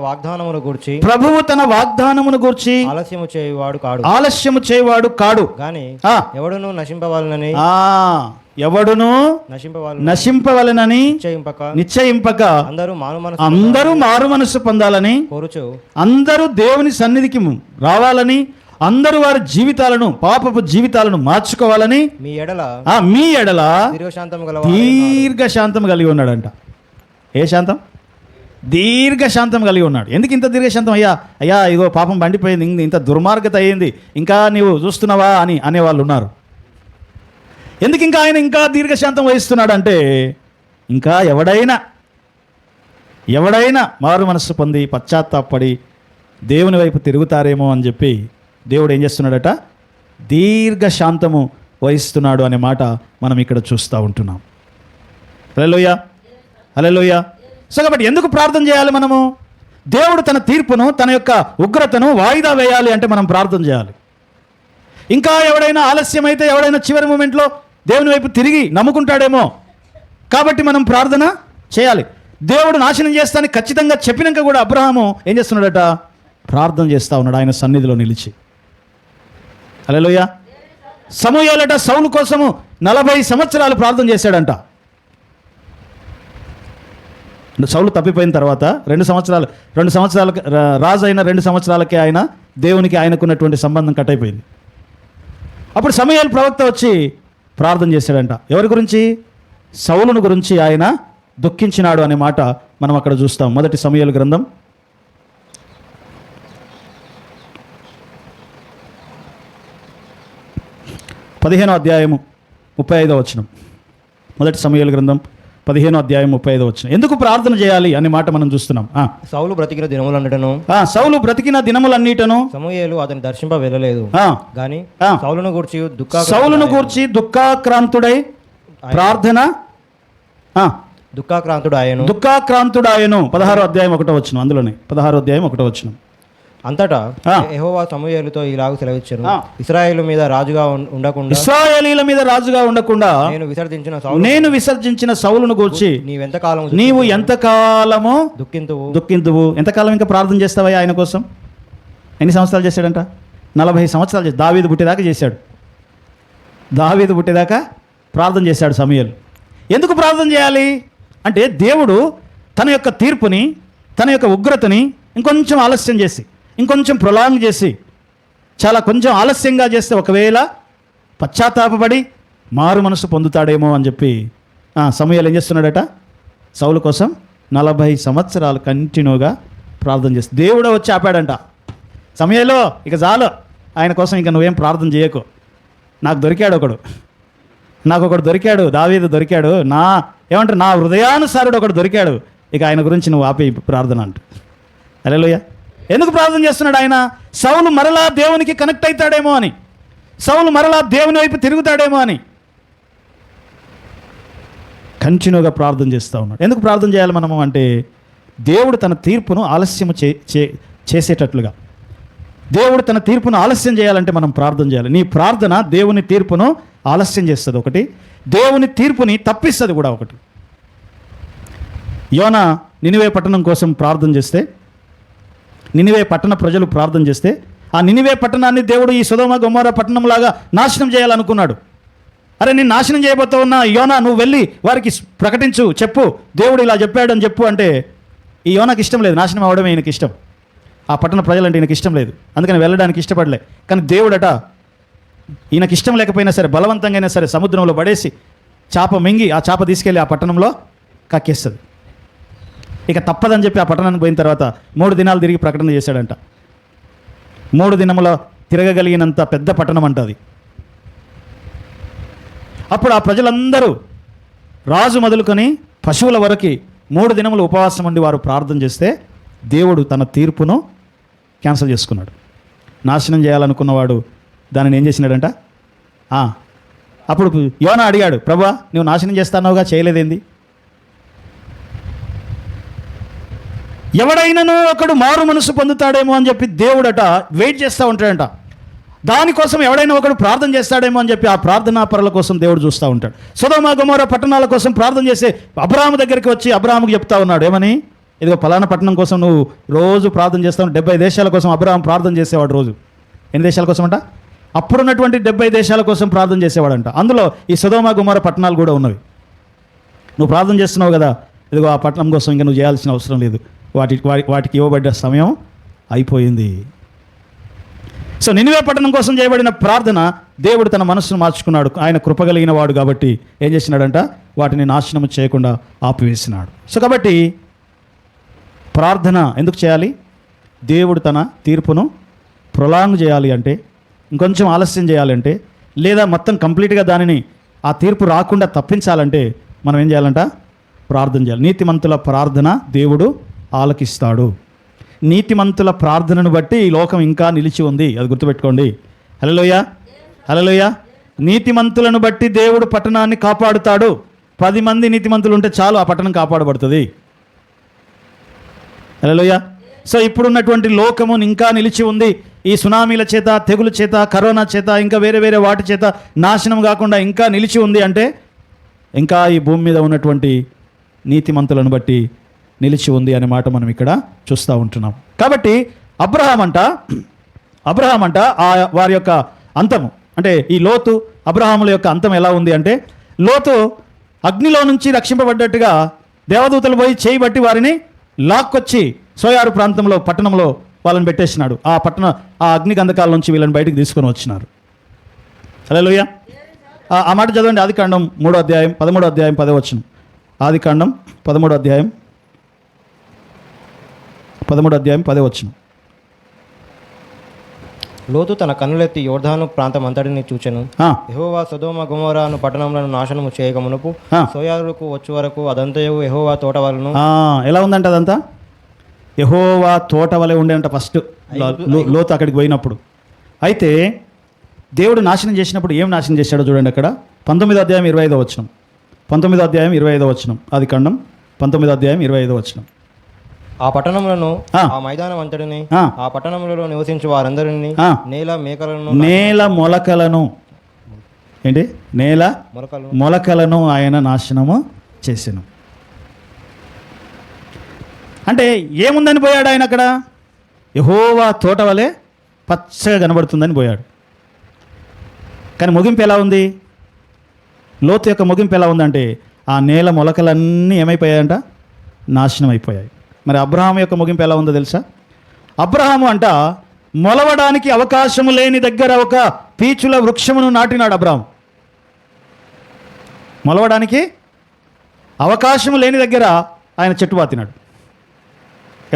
వాగ్దానమును గూర్చి ఆలస్యము చేయువాడు కాడు గాని ఎవడును నశింపవలనని నిశ్చయింపక అందరూ మారు మనసు పొందాలని కోరుచు, అందరూ దేవుని సన్నిధికి రావాలని, అందరూ వారి జీవితాలను, పాపపు జీవితాలను మార్చుకోవాలని మీ ఎడల దీర్ఘశాంతం కలిగి ఉన్నాడంట. ఏ శాంతం? దీర్ఘశాంతం కలిగి ఉన్నాడు. ఎందుకు ఇంత దీర్ఘశాంతం? అయ్యా ఇగో పాపం బండిపోయింది, ఇంత దుర్మార్గత అయ్యింది, ఇంకా నీవు చూస్తున్నావా అని అనేవాళ్ళు ఉన్నారు. ఎందుకు ఇంకా ఆయన ఇంకా దీర్ఘశాంతం వహిస్తున్నాడు అంటే, ఇంకా ఎవడైనా మారు మనస్సు పొంది పశ్చాత్తాపడి దేవుని వైపు తిరుగుతారేమో అని చెప్పి దేవుడు ఏం చేస్తున్నాడట? దీర్ఘశాంతము వహిస్తున్నాడు అనే మాట మనం ఇక్కడ చూస్తూ ఉంటున్నాం. హల్లెలూయా. సో కాబట్టి ఎందుకు ప్రార్థన చేయాలి మనము? దేవుడు తన తీర్పును, తన యొక్క ఉగ్రతను వాయిదా వేయాలి అంటే మనం ప్రార్థన చేయాలి. ఇంకా ఎవడైనా ఆలస్యమైతే, ఎవడైనా చివరి మూమెంట్లో దేవుని వైపు తిరిగి నమ్ముకుంటాడేమో కాబట్టి మనం ప్రార్థన చేయాలి. దేవుడు నాశనం చేస్తానని ఖచ్చితంగా చెప్పినాక కూడా అబ్రహాము ఏం చేస్తున్నాడట? ప్రార్థన చేస్తూ ఉన్నాడు ఆయన సన్నిధిలో నిలిచి. హల్లెలూయా. సమూయేలట సౌలు కోసము 40 సంవత్సరాలు ప్రార్థన చేశాడంట. సౌలు తప్పిపోయిన తర్వాత 2 సంవత్సరాలకి రాజు అయిన 2 సంవత్సరాలకే ఆయన దేవునికి ఆయనకున్నటువంటి సంబంధం కట్ అయిపోయింది. అప్పుడు సమూయేలు ప్రవక్త వచ్చి ప్రార్థన చేశాడంట. ఎవరి గురించి? సౌలును గురించి ఆయన దుఃఖించినాడు అనే మాట మనం అక్కడ చూస్తాం. 1 సమూయేలు గ్రంథం 15వ అధ్యాయము 35వ వచనం. 1 సమూయేలు గ్రంథం 15వ అధ్యాయం 35వ వచనం. ఎందుకు ప్రార్థన చేయాలి అనే మాట మనం చూస్తున్నాం. సౌలు బ్రతికిన దినములన్నిటను సమూయేలు అతని దర్శింప వెళ్ళలేదు గాని సౌలును గూర్చి దుఃఖాక్రాంతుడై ప్రార్థన దుఃఖాక్రాంతుడాయను 16వ అధ్యాయం 1వ వచనం. అందులోనే 16వ అధ్యాయం 1వ వచనం. అంతటా యెహోవా సమూయేలుతో ఇలాగ సెలవిచ్చాను, ఇశ్రాయేలు మీద రాజుగా ఉండకుండా నేను విసర్జించిన సౌలును గూర్చి నీవు ఎంతకాలము దుఃఖింతువు. ఎంతకాలం ఇంకా ప్రార్థన చేస్తావా ఆయన కోసం? ఎన్ని సంవత్సరాలు చేశాడంట? 40 సంవత్సరాలు చేసి దావీదు పుట్టేదాకా ప్రార్థన చేశాడు సమూయేలు. ఎందుకు ప్రార్థన చేయాలి అంటే, దేవుడు తన యొక్క తీర్పుని, తన యొక్క ఉగ్రతని ఇంకొంచెం ఆలస్యం చేసి, ఇంకొంచెం ప్రొలాంగ్ చేసి, చాలా కొంచెం ఆలస్యంగా చేస్తే ఒకవేళ పశ్చాత్తాపపడి మారు మనసు పొందుతాడేమో అని చెప్పి సమూయేలు ఏం చేస్తున్నాడట? సౌలు కోసం 40 సంవత్సరాలు కంటిన్యూగా ప్రార్థన చేస్తే దేవుడే వచ్చి ఆపాడంట. సమూయేలు ఇక చాలు, ఆయన కోసం ఇంకా నువ్వేం ప్రార్థన చేయకు, నాకు ఒకడు దొరికాడు, దావీదు దొరికాడు, నా హృదయానుసారుడు ఒకడు దొరికాడు, ఇక ఆయన గురించి నువ్వు ఆపే ప్రార్థన అంట. హల్లెలూయా. ఎందుకు ప్రార్థన చేస్తున్నాడు ఆయన? సౌలు మరలా దేవునికి కనెక్ట్ అవుతాడేమో అని, సౌలు మరలా దేవుని వైపు తిరుగుతాడేమో అని కంటిన్యూగా ప్రార్థన చేస్తూ ఉన్నాడు. ఎందుకు ప్రార్థన చేయాలి మనము అంటే, దేవుడు తన తీర్పును ఆలస్యం చేసేటట్లుగా, దేవుడు తన తీర్పును ఆలస్యం చేయాలంటే మనం ప్రార్థన చేయాలి. నీ ప్రార్థన దేవుని తీర్పును ఆలస్యం చేస్తుంది ఒకటి, దేవుని తీర్పుని తప్పిస్తుంది కూడా ఒకటి. యోనా నినివే పట్టణం కోసం ప్రార్థన చేస్తే, నినివే పట్టణ ప్రజలు ప్రార్థన చేస్తే ఆ నినివే పట్టణాన్ని దేవుడు ఈ సొదొమ గొమొర్రా పట్టణంలాగా నాశనం చేయాలనుకున్నాడు. అరే నేను నాశనం చేయబోతూ ఉన్నా యోనా, నువ్వు వెళ్ళి వారికి ప్రకటించు, చెప్పు, దేవుడు ఇలా చెప్పాడని చెప్పు అంటే ఈ యోనాకి ఇష్టం లేదు, నాశనం అవడమే ఈయనకి ఇష్టం. ఆ పట్టణ ప్రజలంటే ఈయనకి ఇష్టం లేదు, అందుకని వెళ్ళడానికి ఇష్టపడలే. కానీ దేవుడట ఈయనకి ఇష్టం లేకపోయినా సరే బలవంతంగా అయినా సరే సముద్రంలో పడేసి చేప మింగి ఆ చేప తీసుకెళ్ళి ఆ పట్టణంలో కక్కేస్తుంది. ఇక తప్పదని చెప్పి ఆ పట్టణానికి పోయిన తర్వాత 3 దినాలు తిరిగి ప్రకటన చేశాడంట. 3 దినముల తిరగగలిగినంత పెద్ద పట్టణం అంట అది. అప్పుడు ఆ ప్రజలందరూ రాజు మొదలుకొని పశువుల వరకు 3 దినములు ఉపవాసం ఉండి వారు ప్రార్థన చేస్తే దేవుడు తన తీర్పును క్యాన్సిల్ చేసుకున్నాడు. నాశనం చేయాలనుకున్నవాడు దానిని ఏం చేసినాడంట. అప్పుడు యోనా అడిగాడు, ప్రభువా నువ్వు నాశనం చేస్తానోగా, చేయలేదేంది? ఎవడైనానో ఒకడు మారు మనసు పొందుతాడేమో అని చెప్పి దేవుడట వెయిట్ చేస్తూ ఉంటాడంట. దానికోసం ఎవడైనా ఒకడు ప్రార్థన చేస్తాడేమో అని చెప్పి ఆ ప్రార్థనా పరుల కోసం దేవుడు చూస్తూ ఉంటాడు. సొదొమ గొమొర్రా పట్టణాల కోసం ప్రార్థన చేసే అబ్రహాము దగ్గరికి వచ్చి అబ్రహాముకి చెప్తా ఉన్నాడు, ఏమని? ఇదిగో ఫలానా పట్టణం కోసం నువ్వు రోజు ప్రార్థన చేస్తావు. 70 దేశాల కోసం అబ్రహాం ప్రార్థన చేసేవాడు రోజు. ఎన్ని దేశాల కోసం అంట? అప్పుడున్నటువంటి 70 దేశాల కోసం ప్రార్థన చేసేవాడంట. అందులో ఈ సొదొమ గొమొర్రా పట్టణాలు కూడా ఉన్నవి. నువ్వు ప్రార్థన చేస్తున్నావు కదా, ఇదిగో ఆ పట్టణం కోసం ఇంకా నువ్వు చేయాల్సిన అవసరం లేదు, వాటికి ఇవ్వబడ్డ సమయం అయిపోయింది. సో నినివే పట్టణం కోసం చేయబడిన ప్రార్థన దేవుడు తన మనస్సును మార్చుకున్నాడు. ఆయన కృపగలిగిన వాడు కాబట్టి ఏం చేసినాడంట, వాటిని నాశనం చేయకుండా ఆపివేసినాడు. సో కాబట్టి ప్రార్థన ఎందుకు చేయాలి? దేవుడు తన తీర్పును ప్రొలాంగ్ చేయాలి అంటే, ఇంకొంచెం ఆలస్యం చేయాలంటే, లేదా మొత్తం కంప్లీట్గా దానిని ఆ తీర్పు రాకుండా తప్పించాలంటే మనం ఏం చేయాలంట? ప్రార్థన చేయాలి. నీతిమంతుల ప్రార్థన దేవుడు ఆలకిస్తాడు. నీతిమంతుల ప్రార్థనను బట్టి ఈ లోకం ఇంకా నిలిచి ఉంది, అది గుర్తుపెట్టుకోండి. హల్లెలూయా, హల్లెలూయా. నీతిమంతులను బట్టి దేవుడు పట్టణాన్ని కాపాడుతాడు. 10 మంది నీతిమంతులు ఉంటే చాలు, ఆ పట్టణం కాపాడబడుతుంది. హల్లెలూయా. సో ఇప్పుడున్నటువంటి లోకము ఇంకా నిలిచి ఉంది. ఈ సునామీల చేత, తెగుల చేత, కరోనా చేత, ఇంకా వేరే వేరే వాటి చేత నాశనం కాకుండా ఇంకా నిలిచి ఉంది అంటే ఇంకా ఈ భూమి మీద ఉన్నటువంటి నీతిమంతులను బట్టి నిలిచి ఉంది అనే మాట మనం ఇక్కడ చూస్తూ ఉంటున్నాం. కాబట్టి అబ్రహాం అంట వారి యొక్క అంతము అంటే ఈ లోతు అబ్రహాముల యొక్క అంతం ఎలా ఉంది అంటే, లోతు అగ్నిలో నుంచి రక్షింపబడ్డట్టుగా దేవదూతలు పోయి చేయి బట్టి వారిని లాక్కొచ్చి సోయారు ప్రాంతంలో పట్టణంలో వాళ్ళని పెట్టేసినాడు. ఆ అగ్ని గంధకాల నుంచి వీళ్ళని బయటికి తీసుకొని వచ్చినారు. హల్లెలూయా. ఆ మాట చదవండి. ఆదికాండం 13వ అధ్యాయం 10వ వచనం. ఆదికాండం 13వ అధ్యాయం 10వ వచనం. లోతు తన కన్నులెత్తి యోర్దాను ప్రాంతం అంతటిని చూచెను. యెహోవా సొదొమ గొమొర్రాను పట్టణములను నాశనము చేయక మునుపు సోయారుకు వచ్చే వరకు అదంతయు యెహోవా తోట వలెను. ఎలా ఉందంట అదంతా? యెహోవా తోట వలె ఉండేంట ఫస్ట్ లోతు అక్కడికి పోయినప్పుడు. అయితే దేవుడు నాశనం చేసినప్పుడు ఏం నాశనం చేశాడో చూడండి అక్కడ. 19వ అధ్యాయం 25వ వచనం. 19వ అధ్యాయం 25వ వచనం. ఆదికాండం 19వ అధ్యాయం 25వ వచనం. ఆ పట్టణములను, ఆ మైదానం అంతటిని, ఆ పట్టణములలో నివసించే వారందరినీ, నేల మొలకలను ఏంటి నేల మొలకలను ఆయన నాశనము చేసెను. అంటే ఏముందని పోయాడు ఆయన అక్కడ? యెహోవా తోట వలె పచ్చగా కనబడుతుందని పోయాడు. కానీ ముగింపు ఎలా ఉంది? లోతు యొక్క ముగింపు ఎలా ఉందంటే ఆ నేల మొలకలన్నీ ఏమైపోయాయంట? నాశనం అయిపోయాయి. మరి అబ్రహాము యొక్క ముగింపు ఎలా ఉందో తెలుసా? అబ్రహాము అంట మొలవడానికి అవకాశము లేని దగ్గర ఒక పీచుల వృక్షమును నాటినాడు. అబ్రహాము మొలవడానికి అవకాశము లేని దగ్గర ఆయన చెట్టు పాతినాడు.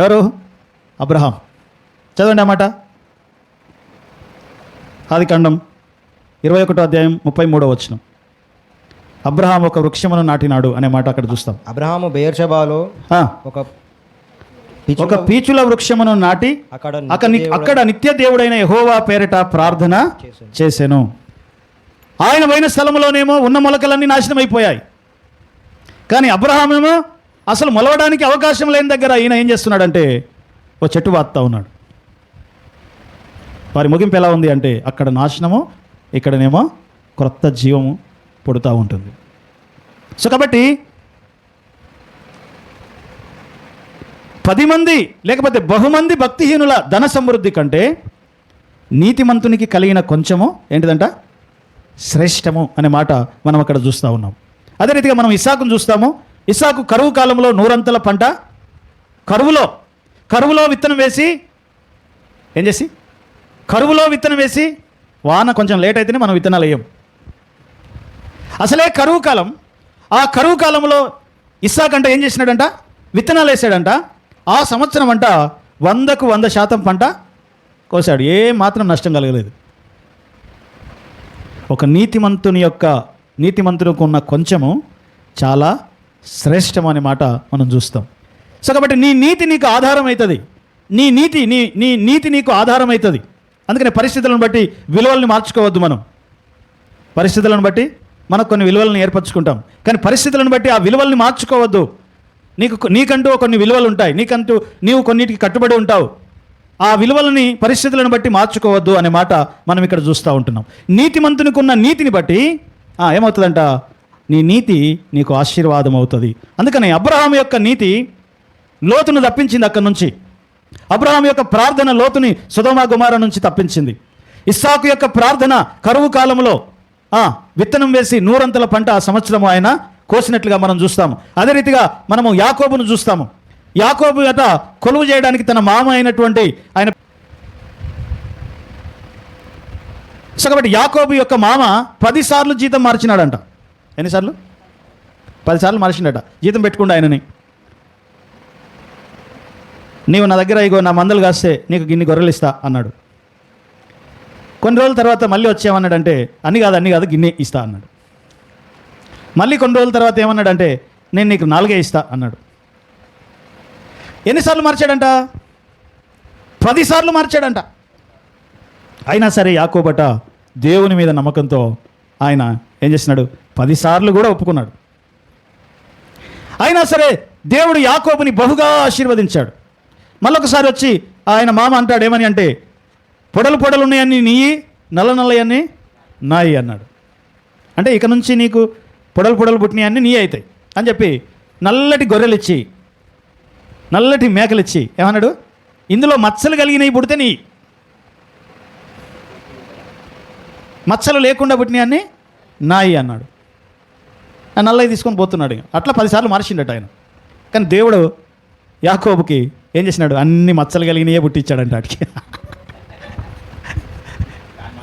ఎవరు? అబ్రహాం. చదవండి అన్నమాట. ఆదికాండం 21వ అధ్యాయం 33వ వచనం. అబ్రహాం ఒక వృక్షమును నాటినాడు అనే మాట అక్కడ చూస్తాం. అబ్రహాము బెయేర్షెబాలో ఒక పీచుల వృక్షమును నాటి అక్కడ నిత్య దేవుడైన యెహోవా పేరిట ప్రార్థన చేసెను. ఆయన పోయిన స్థలంలోనేమో ఉన్న మొలకలన్నీ నాశనం అయిపోయాయి. కానీ అబ్రహామేమో అసలు మొలవడానికి అవకాశం లేని దగ్గర ఈయన ఏం చేస్తున్నాడంటే ఓ చెట్టు పాతుతా ఉన్నాడు. వారి ముగింపు ఎలా ఉంది అంటే అక్కడ నాశనము, ఇక్కడనేమో క్రొత్త జీవము పుడుతూ ఉంటుంది. సో కాబట్టి 10 మంది లేకపోతే బహుమంది భక్తిహీనుల ధన సమృద్ధి కంటే నీతిమంతునికి కలిగిన కొంచెము ఏంటిదంట? శ్రేష్టము అనే మాట మనం అక్కడ చూస్తూ ఉన్నాం. అదే రీతిగా మనం ఇస్సాకును చూస్తాము. ఇస్సాకు కరువు కాలంలో 100 పంట, కరువులో విత్తనం వేసి ఏం చేసి, కరువులో విత్తనం వేసి వాన కొంచెం లేట్ అయితేనే మనం విత్తనాలు వేయం. అసలే కరువు కాలం. ఆ కరువు కాలంలో ఇస్సాకు అంటే ఏం చేసినాడంట? విత్తనాలు వేసాడంట. ఆ సంవత్సరం అంట 100కు 100% పంట కోసాడు. ఏ మాత్రం నష్టం కలగలేదు. ఒక నీతిమంతునికి ఉన్న కొంచెము చాలా శ్రేష్టం అనే మాట మనం చూస్తాం. సో కాబట్టి నీ నీతి నీకు ఆధారం అవుతుంది. నీ నీతి నీకు ఆధారం అవుతుంది. అందుకని పరిస్థితులను బట్టి విలువల్ని మార్చుకోవద్దు. మనం పరిస్థితులను బట్టి మనకు కొన్ని విలువలను ఏర్పరచుకుంటాం, కానీ పరిస్థితులను బట్టి ఆ విలువల్ని మార్చుకోవద్దు. నీకంటూ కొన్ని విలువలు ఉంటాయి. నీవు కొన్నిటికి కట్టుబడి ఉంటావు. ఆ విలువలని పరిస్థితులను బట్టి మార్చుకోవద్దు అనే మాట మనం ఇక్కడ చూస్తూ ఉంటున్నాం. నీతిమంతునికి ఉన్న నీతిని బట్టి ఏమవుతుందంట? నీ నీతి నీకు ఆశీర్వాదం అవుతుంది. అందుకని అబ్రహాం యొక్క నీతి లోతును తప్పించింది. అక్కడి నుంచి అబ్రహాం యొక్క ప్రార్థన లోతుని సొదొమ గొమొర్రా నుంచి తప్పించింది. ఇస్సాకు యొక్క ప్రార్థన కరువు కాలంలో విత్తనం వేసి 100 పంట ఆ సంవత్సరం ఆయన కోసినట్లుగా మనం చూస్తాము. అదే రీతిగా మనము యాకోబును చూస్తాము. యాకోబు గత కొలువు చేయడానికి తన మామ అయినటువంటి ఆయన. సో కాబట్టి యాకోబు యొక్క మామ 10 సార్లు జీతం మార్చినాడంట. ఎన్నిసార్లు? 10 సార్లు మార్చిండట. జీతం పెట్టుకుండా ఆయనని, నీవు నా దగ్గర ఇగో నా మందలు కాస్తే నీకు గిన్ని గొర్రెలు ఇస్తా అన్నాడు. కొన్ని రోజుల తర్వాత మళ్ళీ వచ్చేమన్నాడంటే అన్ని కాదు గిన్నె ఇస్తా అన్నాడు. మళ్ళీ కొన్ని రోజుల తర్వాత ఏమన్నాడంటే నేను నీకు 4 ఇస్తా అన్నాడు. ఎన్నిసార్లు మార్చాడంట? 10 సార్లు మార్చాడంట. అయినా సరే యాకోబట దేవుని మీద నమ్మకంతో ఆయన ఏం చేసినాడు? 10 సార్లు కూడా ఒప్పుకున్నాడు. అయినా సరే దేవుడు యాకోబుని బహుగా ఆశీర్వదించాడు. మళ్ళొకసారి వచ్చి ఆయన మామ అంటాడు ఏమని అంటే, పొడలు ఉన్నాయన్నీ నీయి, నల్లయన్నీ నాయి అన్నాడు. అంటే ఇక నుంచి నీకు పొడలు పుట్టినవన్నీ నీ అవుతాయి అని చెప్పి నల్లటి గొర్రెలు ఇచ్చి, నల్లటి మేకలు ఇచ్చి ఏమన్నాడు? ఇందులో మచ్చలు కలిగినవి పుడితే నీ, మచ్చలు లేకుండా పుట్టినవన్నీ నాయి అన్నాడు. ఆ నల్లవి తీసుకొని పోతున్నాడు. అట్లా 10 సార్లు మార్చిండట ఆయన. కానీ దేవుడు యాకోబుకి ఏం చేసినాడు? అన్ని మచ్చలు కలిగినయే పుట్టించాడంట. వాటికి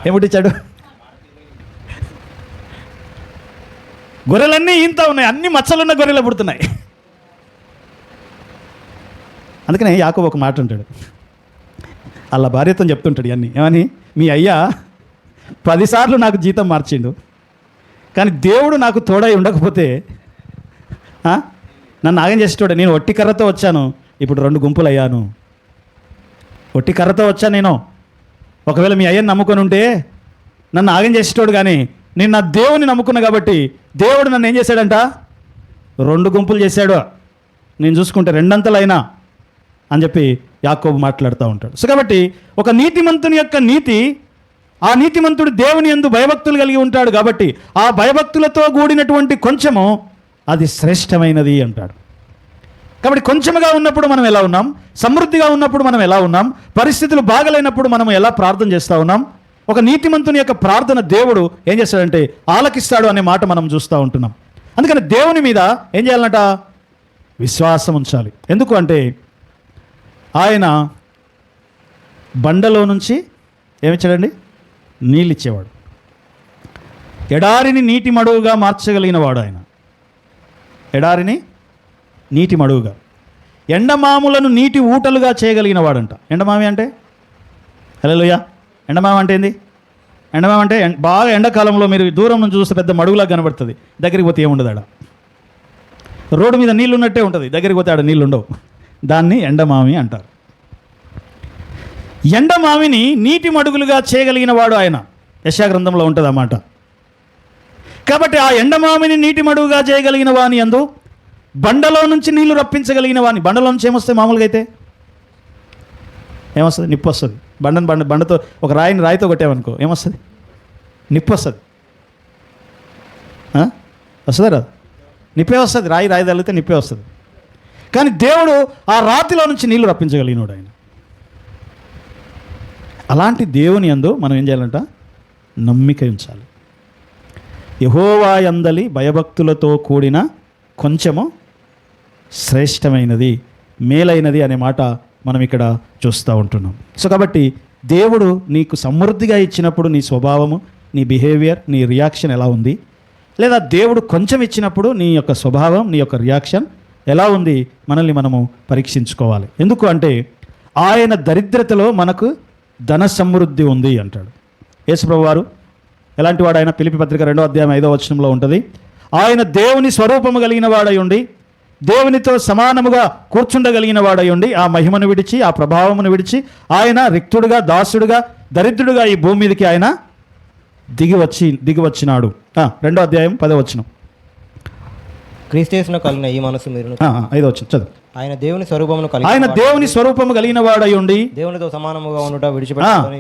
ఏం పుట్టించాడు? గొర్రెలన్నీ ఇంత ఉన్నాయి, అన్ని మచ్చలున్న గొర్రెలు పుడుతున్నాయి. అందుకనే యాకోబు ఒక మాట ఉంటాడు, అలా భార్యతో చెప్తుంటాడు అన్నీ. ఏమని? మీ అయ్యా 10 సార్లు నాకు జీతం మార్చిండు, కానీ దేవుడు నాకు తోడై ఉండకపోతే నన్ను ఆగం చేసేటోడు. నేను ఒట్టి కర్రతో వచ్చాను, ఇప్పుడు 2 గుంపులు అయ్యాను. ఒట్టి కర్రతో వచ్చాను నేను. ఒకవేళ మీ అయ్యని నమ్ముకొని ఉంటే నన్ను ఆగం చేసేటోడు, కానీ నేను నా దేవుని నమ్ముకున్నా కాబట్టి దేవుడు నన్ను ఏం చేశాడంట? 2 గుంపులు చేశాడు. నేను చూసుకుంటే 2 అంతలైనా అని చెప్పి యాకోబు మాట్లాడుతూ ఉంటాడు. సో కాబట్టి ఒక నీతిమంతుని యొక్క నీతి, ఆ నీతిమంతుడు దేవుని యందు భయభక్తులు కలిగి ఉంటాడు కాబట్టి ఆ భయభక్తులతో కూడినటువంటి కొంచెము అది శ్రేష్టమైనది అంటాడు. కాబట్టి కొంచెముగా ఉన్నప్పుడు మనం ఎలా ఉన్నాం, సమృద్ధిగా ఉన్నప్పుడు మనం ఎలా ఉన్నాం, పరిస్థితులు బాగలేనప్పుడు మనం ఎలా ప్రార్థన చేస్తూ ఉన్నాం. ఒక నీతిమంతుని యొక్క ప్రార్థన దేవుడు ఏం చేస్తాడంటే ఆలకిస్తాడు అనే మాట మనం చూస్తూ ఉంటున్నాం. అందుకని దేవుని మీద ఏం చేయాలంట? విశ్వాసం ఉంచాలి. ఎందుకు అంటే ఆయన బండలో నుంచి ఏమిచ్చాడండి? నీళ్ళు ఇచ్చేవాడు. ఎడారిని నీటి మడుగుగా మార్చగలిగిన వాడు ఆయన. ఎడారిని నీటి మడుగుగా, ఎండమాములను నీటి ఊటలుగా చేయగలిగిన వాడంట. ఎండమామి అంటే హల్లెలూయా. ఎండమామ అంటే ఏంది? ఎండమామ అంటే బాగా ఎండాకాలంలో మీరు దూరం నుంచి చూస్తే పెద్ద మడుగులాగా కనబడుతుంది, దగ్గరికి పోతే ఏముండదు. ఆడ రోడ్డు మీద నీళ్ళు ఉన్నట్టే ఉంటుంది, దగ్గరికి పోతే ఆడ నీళ్ళు ఉండవు. దాన్ని ఎండమామి అంటారు. ఎండమామిని నీటి మడుగులుగా చేయగలిగిన వాడు ఆయన. యెషయా గ్రంథంలో ఉంటుంది అన్నమాట. కాబట్టి ఆ ఎండమామిని నీటి మడుగుగా చేయగలిగిన వాని యందు బండలో నుంచి నీళ్లు రప్పించగలిగిన వాని. బండలో నుంచి ఏమొస్తాయి? మామూలుగా అయితే ఏమొస్తుంది? నిప్పు వస్తుంది. బండతో ఒక రాయితో కొట్టామనుకో ఏమొస్తుంది? నిప్పు వస్తుంది. వస్తుందా? రాదు. నిప్పే వస్తుంది. రాయి తగిలితే నిప్పే వస్తుంది. కానీ దేవుడు ఆ రాతిలో నుంచి నీళ్లు రప్పించగలిగినాడు ఆయన. అలాంటి దేవుని యందు మనం ఏం చేయాలంట? నమ్మిక ఉంచాలి. యెహోవా యందలి భయభక్తులతో కూడిన కొంచెము శ్రేష్టమైనది, మేలైనది అనే మాట మనం ఇక్కడ చూస్తూ ఉంటున్నాం. సో కాబట్టి దేవుడు నీకు సమృద్ధిగా ఇచ్చినప్పుడు నీ స్వభావము, నీ బిహేవియర్, నీ రియాక్షన్ ఎలా ఉంది? లేదా దేవుడు కొంచెం ఇచ్చినప్పుడు నీ యొక్క స్వభావం, నీ యొక్క రియాక్షన్ ఎలా ఉంది? మనల్ని మనము పరీక్షించుకోవాలి. ఎందుకు అంటే ఆయన దరిద్రతలో మనకు ధన సమృద్ధి ఉంది అంటాడు. యేసుప్రభు వారు ఎలాంటి వాడు? ఆయన ఫిలిప్పీ పత్రిక 2వ అధ్యాయం 5వ వచనంలో ఉంటుంది, ఆయన దేవుని స్వరూపము కలిగిన వాడై ఉండి దేవునితో సమానముగా కూర్చుండగలిగిన వాడై ఉండి ఆ మహిమను విడిచి, ఆ ప్రభావమును విడిచి ఆయన రిక్తుడుగా, దాసుడుగా, దరిద్రుడుగా ఈ భూమి మీదకి ఆయన దిగివచ్చినాడు. 2వ అధ్యాయం 10వ వచనం. క్రీస్తుయేసును కలిగిన ఈ మనసు మీరు 5వ వచనం చదువు. ఆయన దేవుని స్వరూపమును కలిగిన వాడై ఉండి దేవునితో సమానముగా ఉండుట విడిచిపెట్టుకొని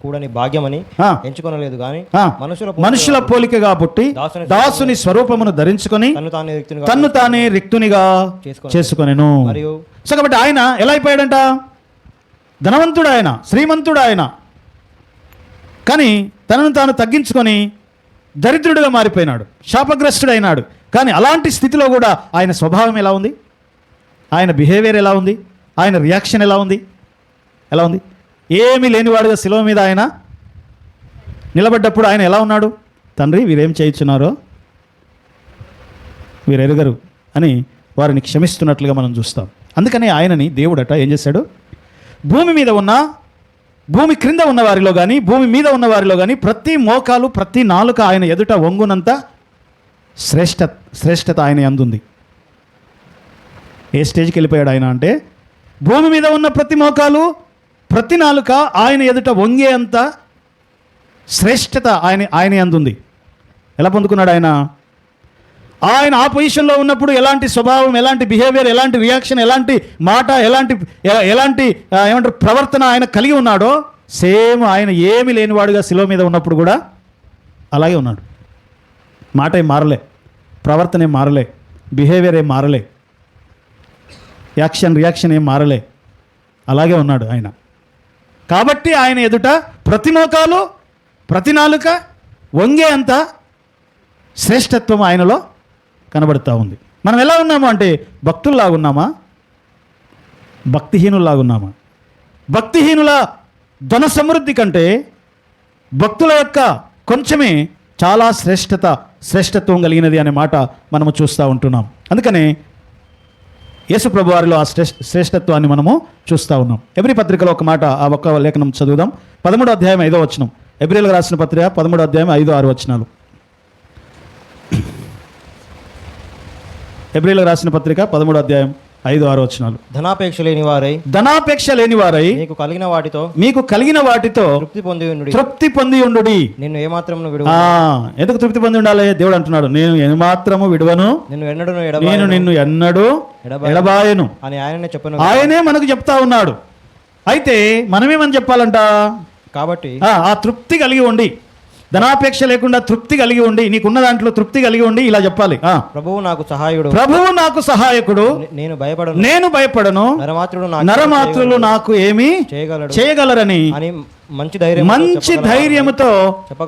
కూడని భాగ్యమని ఎంచుకొనలేదు గాని మనుషుల పోలికగా పుట్టి దాసుని స్వరూపమును ధరించుకొని తన్ను తానే రిక్తునిగా చేసుకొనెను. సో కాబట్టి ఆయన ఎలా అయిపోయాడంట? ధనవంతుడు ఆయన, శ్రీమంతుడు ఆయన, కానీ తనను తాను తగ్గించుకొని దరిద్రుడిగా మారిపోయినాడు, శాపగ్రస్తుడైనాడు. కానీ అలాంటి స్థితిలో కూడా ఆయన స్వభావం ఎలా ఉంది? ఆయన బిహేవియర్ ఎలా ఉంది? ఆయన రియాక్షన్ ఎలా ఉంది? ఏమీ లేనివాడుగా శిలువ మీద ఆయన నిలబడ్డప్పుడు ఆయన ఎలా ఉన్నాడు? తండ్రి, వీరేం చేయుచున్నారో వీరెరుగరు అని వారిని క్షమిస్తున్నట్లుగా మనం చూస్తాం. అందుకనే ఆయనని దేవుడట ఏం చేశాడు? భూమి క్రింద ఉన్న వారిలో కానీ భూమి మీద ఉన్న వారిలో కానీ ప్రతి మోకాలు, ప్రతి నాలుక ఆయన ఎదుట వంగునంత శ్రేష్టత ఆయన యందుంది. ఏ స్టేజ్కి వెళ్ళిపోయాడు ఆయన అంటే, భూమి మీద ఉన్న ప్రతి మోకాలు, ప్రతి నాలుక ఆయన ఎదుట వంగే అంత శ్రేష్టత ఆయన యందుంది. ఎలా పొందుకున్నాడు ఆయన? ఆయన ఆ పొజిషన్లో ఉన్నప్పుడు ఎలాంటి స్వభావం, ఎలాంటి బిహేవియర్, ఎలాంటి రియాక్షన్, ఎలాంటి మాట, ఎలాంటి ఏమంటారు ప్రవర్తన ఆయన కలిగి ఉన్నాడో సేమ్ ఆయన ఏమీ లేనివాడుగా శిలువ మీద ఉన్నప్పుడు కూడా అలాగే ఉన్నాడు. మాట ఏం మారలే, ప్రవర్తన ఏం మారలే, బిహేవియర్ ఏం మారలే, రియాక్షన్ ఏం మారలే, అలాగే ఉన్నాడు ఆయన. కాబట్టి ఆయన ఎదుట ప్రతి మోకాలు, ప్రతి నాలుక వంగే అంత శ్రేష్టత్వం ఆయనలో కనబడుతూ ఉంది. మనం ఎలా ఉన్నాము అంటే భక్తుల్లాగా ఉన్నామా, భక్తిహీనుల్లాగా ఉన్నామా? భక్తిహీనుల ధన సమృద్ధి కంటే భక్తుల యొక్క కొంచెమే చాలా శ్రేష్టత్వం కలిగినది అనే మాట మనము చూస్తూ ఉంటున్నాం. అందుకనే యేసు ప్రభు వారిలో ఆ శ్రేష్టత్వాన్ని మనము చూస్తూ ఉన్నాం. ఎబ్రీ పత్రికలో ఒక మాట, ఆ ఒక్క లేఖనం చదువుదాం. 13వ అధ్యాయం 5వ వచనం. ఎబ్రీలకు రాసిన పత్రిక 13వ అధ్యాయం 5-6 వచనాలు. ఎబ్రీలకు రాసిన పత్రిక 13వ అధ్యాయం 5-6 వచనాలు. ధనాపేక్ష లేని వారై మీకు కలిగిన వాటితో తృప్తి పొంది ఉండుడి. నిన్ను ఏమాత్రము విడువను. ఎందుకు తృప్తి పొంది ఉండాలి? దేవుడు అంటున్నాడు, నేను ఏమాత్రము విడువను, నేను నిన్ను ఎన్నడూ ఎడబాయను అని ఆయనే మనకు చెప్తా ఉన్నాడు. అయితే మనమేమని చెప్పాలంట? కాబట్టి ఆ తృప్తి కలిగి ఉండి, ధనాపేక్ష లేకుండా తృప్తి కలిగి ఉండి, నీకున్న దాంట్లో తృప్తి కలిగి ఉండి ఇలా చెప్పాలి, ప్రభువు నాకు సహాయకుడు, నేను భయపడను, నరమాత్రులు నాకు ఏమి చేయగలరని మంచి ధైర్యముతో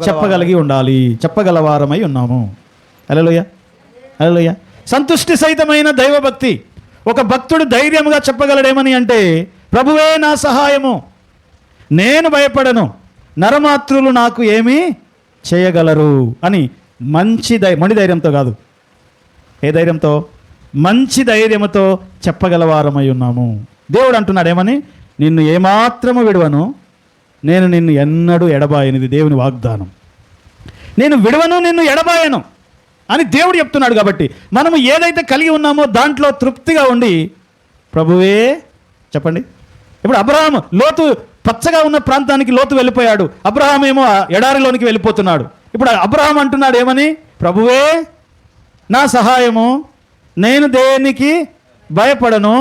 చెప్పగలిగి ఉండాలి. చెప్పగలవారమై ఉన్నాము. హల్లెలూయా, హల్లెలూయా. సంతుష్టి సహితమైన దైవభక్తి. ఒక భక్తుడు ధైర్యంగా చెప్పగలడేమని అంటే, ప్రభువే నా సహాయము, నేను భయపడను, నరమాత్రులు నాకు ఏమీ చేయగలరు అని మొండి ధైర్యంతో కాదు, ఏ ధైర్యంతో? మంచి ధైర్యంతో చెప్పగలవారమై ఉన్నాము. దేవుడు అంటున్నాడు ఏమని? నిన్ను ఏమాత్రము విడవను, నేను నిన్ను ఎన్నడూ ఎడబాయనిది దేవుని వాగ్దానం. నేను విడవను, నిన్ను ఎడబాయను అని దేవుడు చెప్తున్నాడు. కాబట్టి మనము ఏదైతే కలిగి ఉన్నామో దాంట్లో తృప్తిగా ఉండి, ప్రభువే చెప్పండి. ఇప్పుడు అబ్రహాము, లోతు పచ్చగా ఉన్న ప్రాంతానికి లోతు వెళ్ళిపోయాడు, అబ్రహాం ఏమో ఎడారిలోనికి వెళ్ళిపోతున్నాడు. ఇప్పుడు అబ్రహాం అంటున్నాడు ఏమని? ప్రభువే నా సహాయము, నేను దేనికి భయపడను,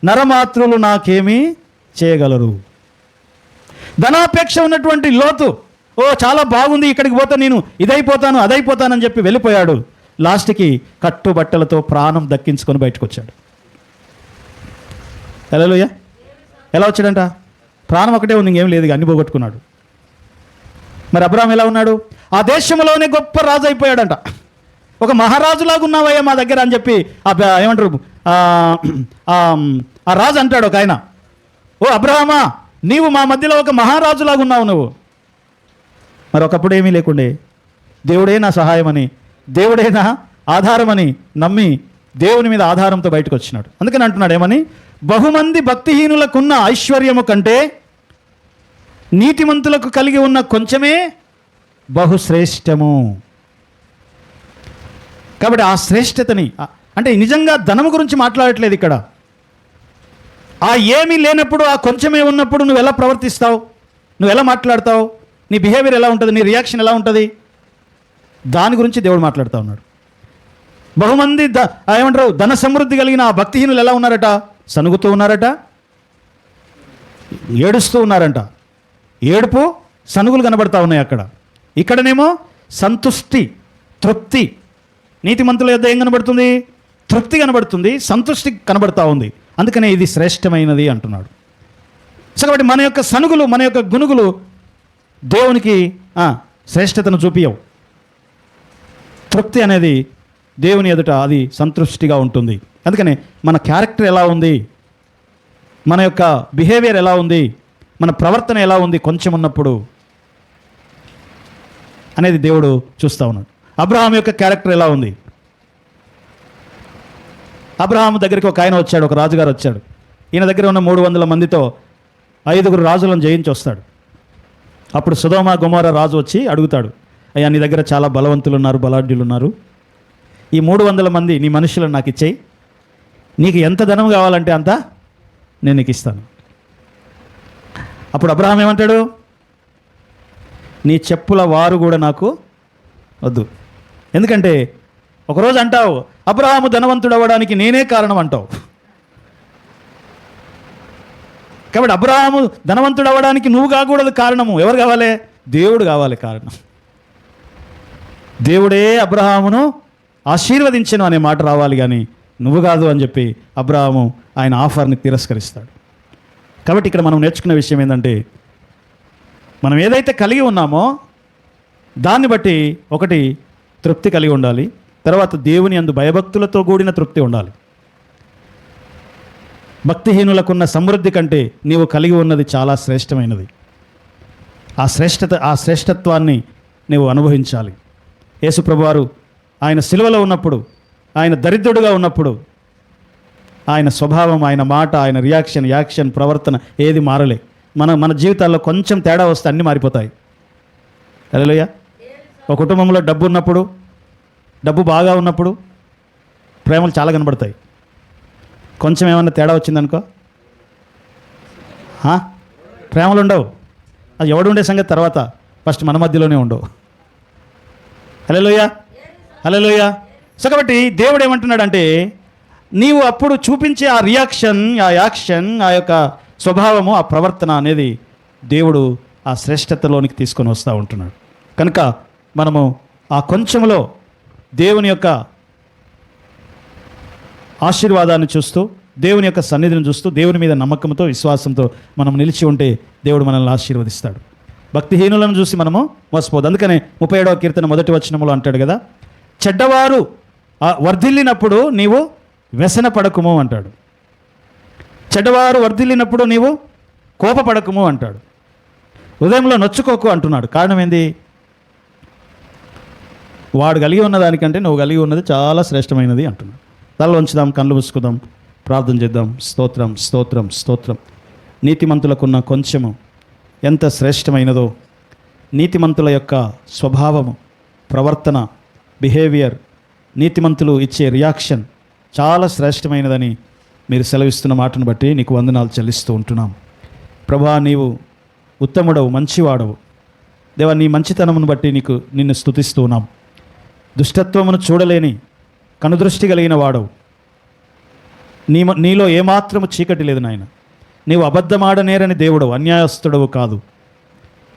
నరమాత్రులు నాకేమీ చేయగలరు. ధనాపేక్ష ఉన్నటువంటి లోతు, చాలా బాగుంది, ఇక్కడికి పోతే నేను ఇదైపోతాను అదైపోతానని చెప్పి వెళ్ళిపోయాడు. లాస్ట్కి కట్టుబట్టలతో ప్రాణం దక్కించుకొని బయటకు వచ్చాడు. హల్లెలూయా. ఎలా వచ్చాడంట? ప్రాణం ఒకటే ఉంది, ఇంకేం లేదు, అన్ని పోగొట్టుకున్నాడు. మరి అబ్రహాం ఎలా ఉన్నాడు? ఆ దేశంలోనే గొప్ప రాజు అయిపోయాడంట. ఒక మహారాజులాగా ఉన్నావయ్యా మా దగ్గర అని చెప్పి ఏమంటారు ఆ రాజు అంటాడు ఒక ఆయన, ఓ అబ్రహామా, నీవు మా మధ్యలో ఒక మహారాజులాగా ఉన్నావు నువ్వు. మరి ఒకప్పుడు ఏమీ లేకుండే దేవుడే నా సహాయమని, దేవుడే నా ఆధారమని నమ్మి దేవుని మీద ఆధారంతో బయటకు వచ్చినాడు. అందుకని అంటున్నాడు ఏమని, బహుమంది భక్తిహీనులకున్న ఐశ్వర్యము కంటే నీతిమంతులకు కలిగి ఉన్న కొంచెమే బహుశ్రేష్టము. కాబట్టి ఆ శ్రేష్టతని, అంటే నిజంగా ధనము గురించి మాట్లాడట్లేదు ఇక్కడ. ఆ ఏమీ లేనప్పుడు, ఆ కొంచెమే ఉన్నప్పుడు నువ్వు ఎలా ప్రవర్తిస్తావు, నువ్వు ఎలా మాట్లాడతావు, నీ బిహేవియర్ ఎలా ఉంటుంది, నీ రియాక్షన్ ఎలా ఉంటుంది, దాని గురించి దేవుడు మాట్లాడుతూ ఉన్నాడు. బహుమంది ఏమంటారు ధన సమృద్ధి కలిగిన ఆ భక్తిహీనులు ఎలా ఉన్నారట? సనుగుతూ ఉన్నారట, ఏడుస్తూ ఉన్నారంట. ఏడుపు సనుగులు కనబడతా ఉన్నాయి అక్కడ. ఇక్కడనేమో సంతుష్టి, తృప్తి. నీతిమంతుల యొద్ద ఏం కనబడుతుంది? తృప్తి కనబడుతుంది, సంతుష్టి కనబడతా ఉంది. అందుకనే ఇది శ్రేష్టమైనది అంటున్నాడు. సో కాబట్టి మన యొక్క సనుగులు, మన యొక్క గునుగులు దేవునికి శ్రేష్టతను చూపియవు. తృప్తి అనేది దేవుని ఎదుట అది సంతృష్టిగా ఉంటుంది. అందుకని మన క్యారెక్టర్ ఎలా ఉంది, మన యొక్క బిహేవియర్ ఎలా ఉంది, మన ప్రవర్తన ఎలా ఉంది కొంచెం ఉన్నప్పుడు అనేది దేవుడు చూస్తూ ఉన్నాడు. అబ్రహాం యొక్క క్యారెక్టర్ ఎలా ఉంది? అబ్రహాం దగ్గరికి ఒక ఆయన వచ్చాడు, ఒక రాజుగారు వచ్చాడు. ఈయన దగ్గర ఉన్న 300 మందితో 5 రాజులను జయించి వస్తాడు. అప్పుడు సొదొమ గొమొర్రా రాజు వచ్చి అడుగుతాడు, అయ్యా నీ దగ్గర చాలా బలవంతులు ఉన్నారు, బలాఢ్యులు ఉన్నారు, ఈ 300 మంది నీ మనుషులను నాకు ఇచ్చేయి, నీకు ఎంత ధనం కావాలంటే అంత నేను నీకు ఇస్తాను. అప్పుడు అబ్రహాం ఏమంటాడు? నీ చెప్పుల వారు కూడా నాకు వద్దు. ఎందుకంటే ఒకరోజు అంటావు అబ్రహాము ధనవంతుడు అవ్వడానికి నేనే కారణం అంటావు. కాబట్టి అబ్రహాము ధనవంతుడు అవ్వడానికి నువ్వు కాకూడదు కారణము. ఎవరు కావాలి? దేవుడు కావాలి కారణం. దేవుడే అబ్రహామును ఆశీర్వదించను అనే మాట రావాలి, కానీ నువ్వు కాదు అని చెప్పి అబ్రహాము ఆయన ఆఫర్ని తిరస్కరిస్తాడు. కాబట్టి ఇక్కడ మనం నేర్చుకున్న విషయం ఏంటంటే, మనం ఏదైతే కలిగి ఉన్నామో దాన్ని బట్టి ఒకటి తృప్తి కలిగి ఉండాలి, తర్వాత దేవుని యందు భయభక్తులతో కూడిన తృప్తి ఉండాలి. భక్తిహీనులకున్న సమృద్ధి కంటే నీవు కలిగి ఉన్నది చాలా శ్రేష్టమైనది. ఆ శ్రేష్టత్వాన్ని నీవు అనుభవించాలి. యేసుప్రభువారు ఆయన సిలువలో ఉన్నప్పుడు, ఆయన దరిద్రుడుగా ఉన్నప్పుడు, ఆయన స్వభావం, ఆయన మాట, ఆయన యాక్షన్, ప్రవర్తన ఏది మారలే. మన జీవితాల్లో కొంచెం తేడా వస్తే అన్నీ మారిపోతాయి. హల్లెలూయా. ఒక కుటుంబంలో డబ్బు ఉన్నప్పుడు, డబ్బు బాగా ఉన్నప్పుడు ప్రేమలు చాలా కనబడతాయి. కొంచెం ఏమన్నా తేడా వచ్చిందనుకో ప్రేమలు ఉండవు. అది ఎవడు ఉండే సంగతి తర్వాత, ఫస్ట్ మన మధ్యలోనే ఉండవు. హల్లెలూయా, హల్లెలూయా. సో కాబట్టి దేవుడు ఏమంటున్నాడంటే, నీవు అప్పుడు చూపించే ఆ రియాక్షన్, ఆ యాక్షన్, ఆ యొక్క స్వభావము, ఆ ప్రవర్తన అనేది దేవుడు ఆ శ్రేష్టతలోనికి తీసుకొని వస్తూ ఉంటున్నాడు. కనుక మనము ఆ కొంచెంలో దేవుని యొక్క ఆశీర్వాదాన్ని చూస్తూ, దేవుని యొక్క సన్నిధిని చూస్తూ, దేవుని మీద నమ్మకంతో, విశ్వాసంతో మనం నిలిచి ఉంటే దేవుడు మనల్ని ఆశీర్వదిస్తాడు. భక్తిహీనులను చూసి మనము మోసపోదు. అందుకనే 37వ కీర్తన 1వ వచనంలో అంటాడు కదా, చెడ్డవారు వర్ధిల్లినప్పుడు నీవు వ్యసన పడకుము అంటాడు. చెడ్డవారు వర్ధిల్లినప్పుడు నీవు కోపపడకుము అంటాడు. హృదయంలో నొచ్చుకోకు అంటున్నాడు. కారణం ఏంది? వాడు కలిగి ఉన్న దానికంటే నువ్వు కలిగి ఉన్నది చాలా శ్రేష్టమైనది అంటున్నాడు. తల వంచుదాం, కళ్ళు మూసుకుందాం, ప్రార్థన చేద్దాం. స్తోత్రం, స్తోత్రం, స్తోత్రం. నీతిమంతులకున్న కొంచెము ఎంత శ్రేష్టమైనదో, నీతిమంతుల యొక్క స్వభావము, ప్రవర్తన, బిహేవియర్, నీతిమంతులు ఇచ్చే రియాక్షన్ చాలా శ్రేష్టమైనదని మీరు సెలవిస్తున్న మాటను బట్టి నీకు వందనాలు చెల్లిస్తూ ఉంటున్నాం. ప్రభా, నీవు ఉత్తముడవు, మంచివాడవు. దేవా, నీ మంచితనమును బట్టి నిన్ను స్తుతిస్తూ ఉన్నాం. దుష్టత్వమును చూడలేని కనుదృష్టి కలిగిన వాడవు. నీలో ఏమాత్రము చీకటి లేదు నాయన. నీవు అబద్ధమాడనేరని దేవుడవు, అన్యాయస్తుడవు కాదు.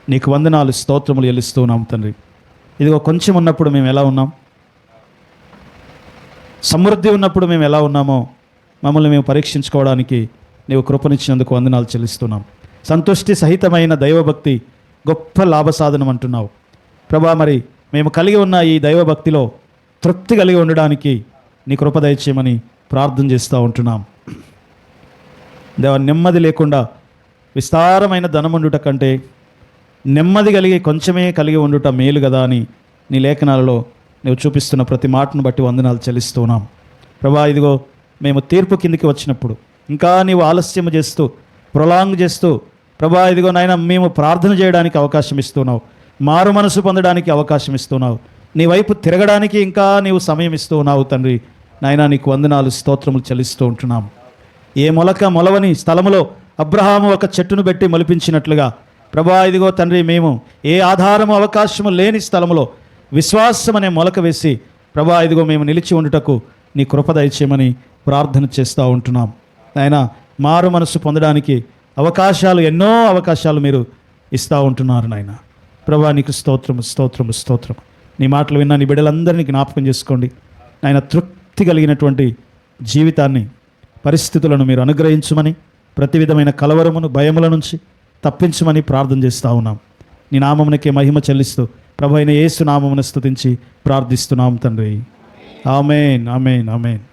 నీకు వందనాలు, స్తోత్రములు చెల్లిస్తూ ఉన్నాం తండ్రి. ఇదిగో కొంచెం ఉన్నప్పుడు మేము ఎలా ఉన్నాం, సమృద్ధి ఉన్నప్పుడు మేము ఎలా ఉన్నామో మమ్మల్ని మేము పరీక్షించుకోవడానికి నీవు కృపనిచ్చినందుకు వందనాలు చెల్లిస్తున్నాం. సంతుష్టి సహితమైన దైవభక్తి గొప్ప లాభసాధనం అంటున్నావు ప్రభా. మరి మేము కలిగి ఉన్న ఈ దైవభక్తిలో తృప్తి కలిగి ఉండడానికి నీ కృప దయచేయమని ప్రార్థన చేస్తూ ఉంటున్నాం దేవా. నెమ్మది లేకుండా విస్తారమైన ధనముండుట కంటే నెమ్మది కలిగి కొంచెమే కలిగి ఉండుట మేలు కదా అని నీ లేఖనాలలో నువ్వు చూపిస్తున్న ప్రతి మాటను బట్టి వందనాలు చెల్లిస్తూ ఉన్నాం ప్రభా. ఇదిగో మేము తీర్పు కిందికి వచ్చినప్పుడు ఇంకా నీవు ఆలస్యం చేస్తూ ప్రొలాంగ్ చేస్తూ ప్రభా ఇదిగో నాయన మేము ప్రార్థన చేయడానికి అవకాశం ఇస్తున్నావు, మారు మనసు పొందడానికి అవకాశం ఇస్తున్నావు, నీ వైపు తిరగడానికి ఇంకా నీవు సమయం ఇస్తూ ఉన్నావు తండ్రి. నాయన నీకు వందనాలు స్తోత్రములు చెల్లిస్తూ ఉంటున్నాం. ఏ మొలక మొలవని స్థలములో అబ్రహాము ఒక చెట్టును పెట్టి మొలిపించినట్లుగా ప్రభా ఇదిగో తండ్రి మేము ఏ ఆధారము అవకాశము లేని స్థలములో విశ్వాసం అనే మొలక వేసి ప్రభా ఇదిగో మేము నిలిచి ఉండుటకు నీ కృప దయచేయమని ప్రార్థన చేస్తూ ఉంటున్నాం. నాయన మారు మనసు పొందడానికి అవకాశాలు ఎన్నో అవకాశాలు మీరు ఇస్తూ ఉంటున్నారు నాయన. ప్రభా నీకు స్తోత్రము స్తోత్రము స్తోత్రము. నీ మాటలు విన్నా నీ బిడ్డలందరినీ జ్ఞాపకం చేసుకోండి నాయన. తృప్తి కలిగినటువంటి జీవితాన్ని పరిస్థితులను మీరు అనుగ్రహించమని, ప్రతి విధమైన కలవరమును భయముల నుంచి తప్పించమని ప్రార్థన చేస్తూ ఉన్నాం. నీ నామమునకే మహిమ చెల్లిస్తూ ప్రభు అయిన యేసు నామమును స్తుతించి ప్రార్థిస్తున్నాం తండ్రి. ఆమేన్ ఆమేన్ ఆమేన్.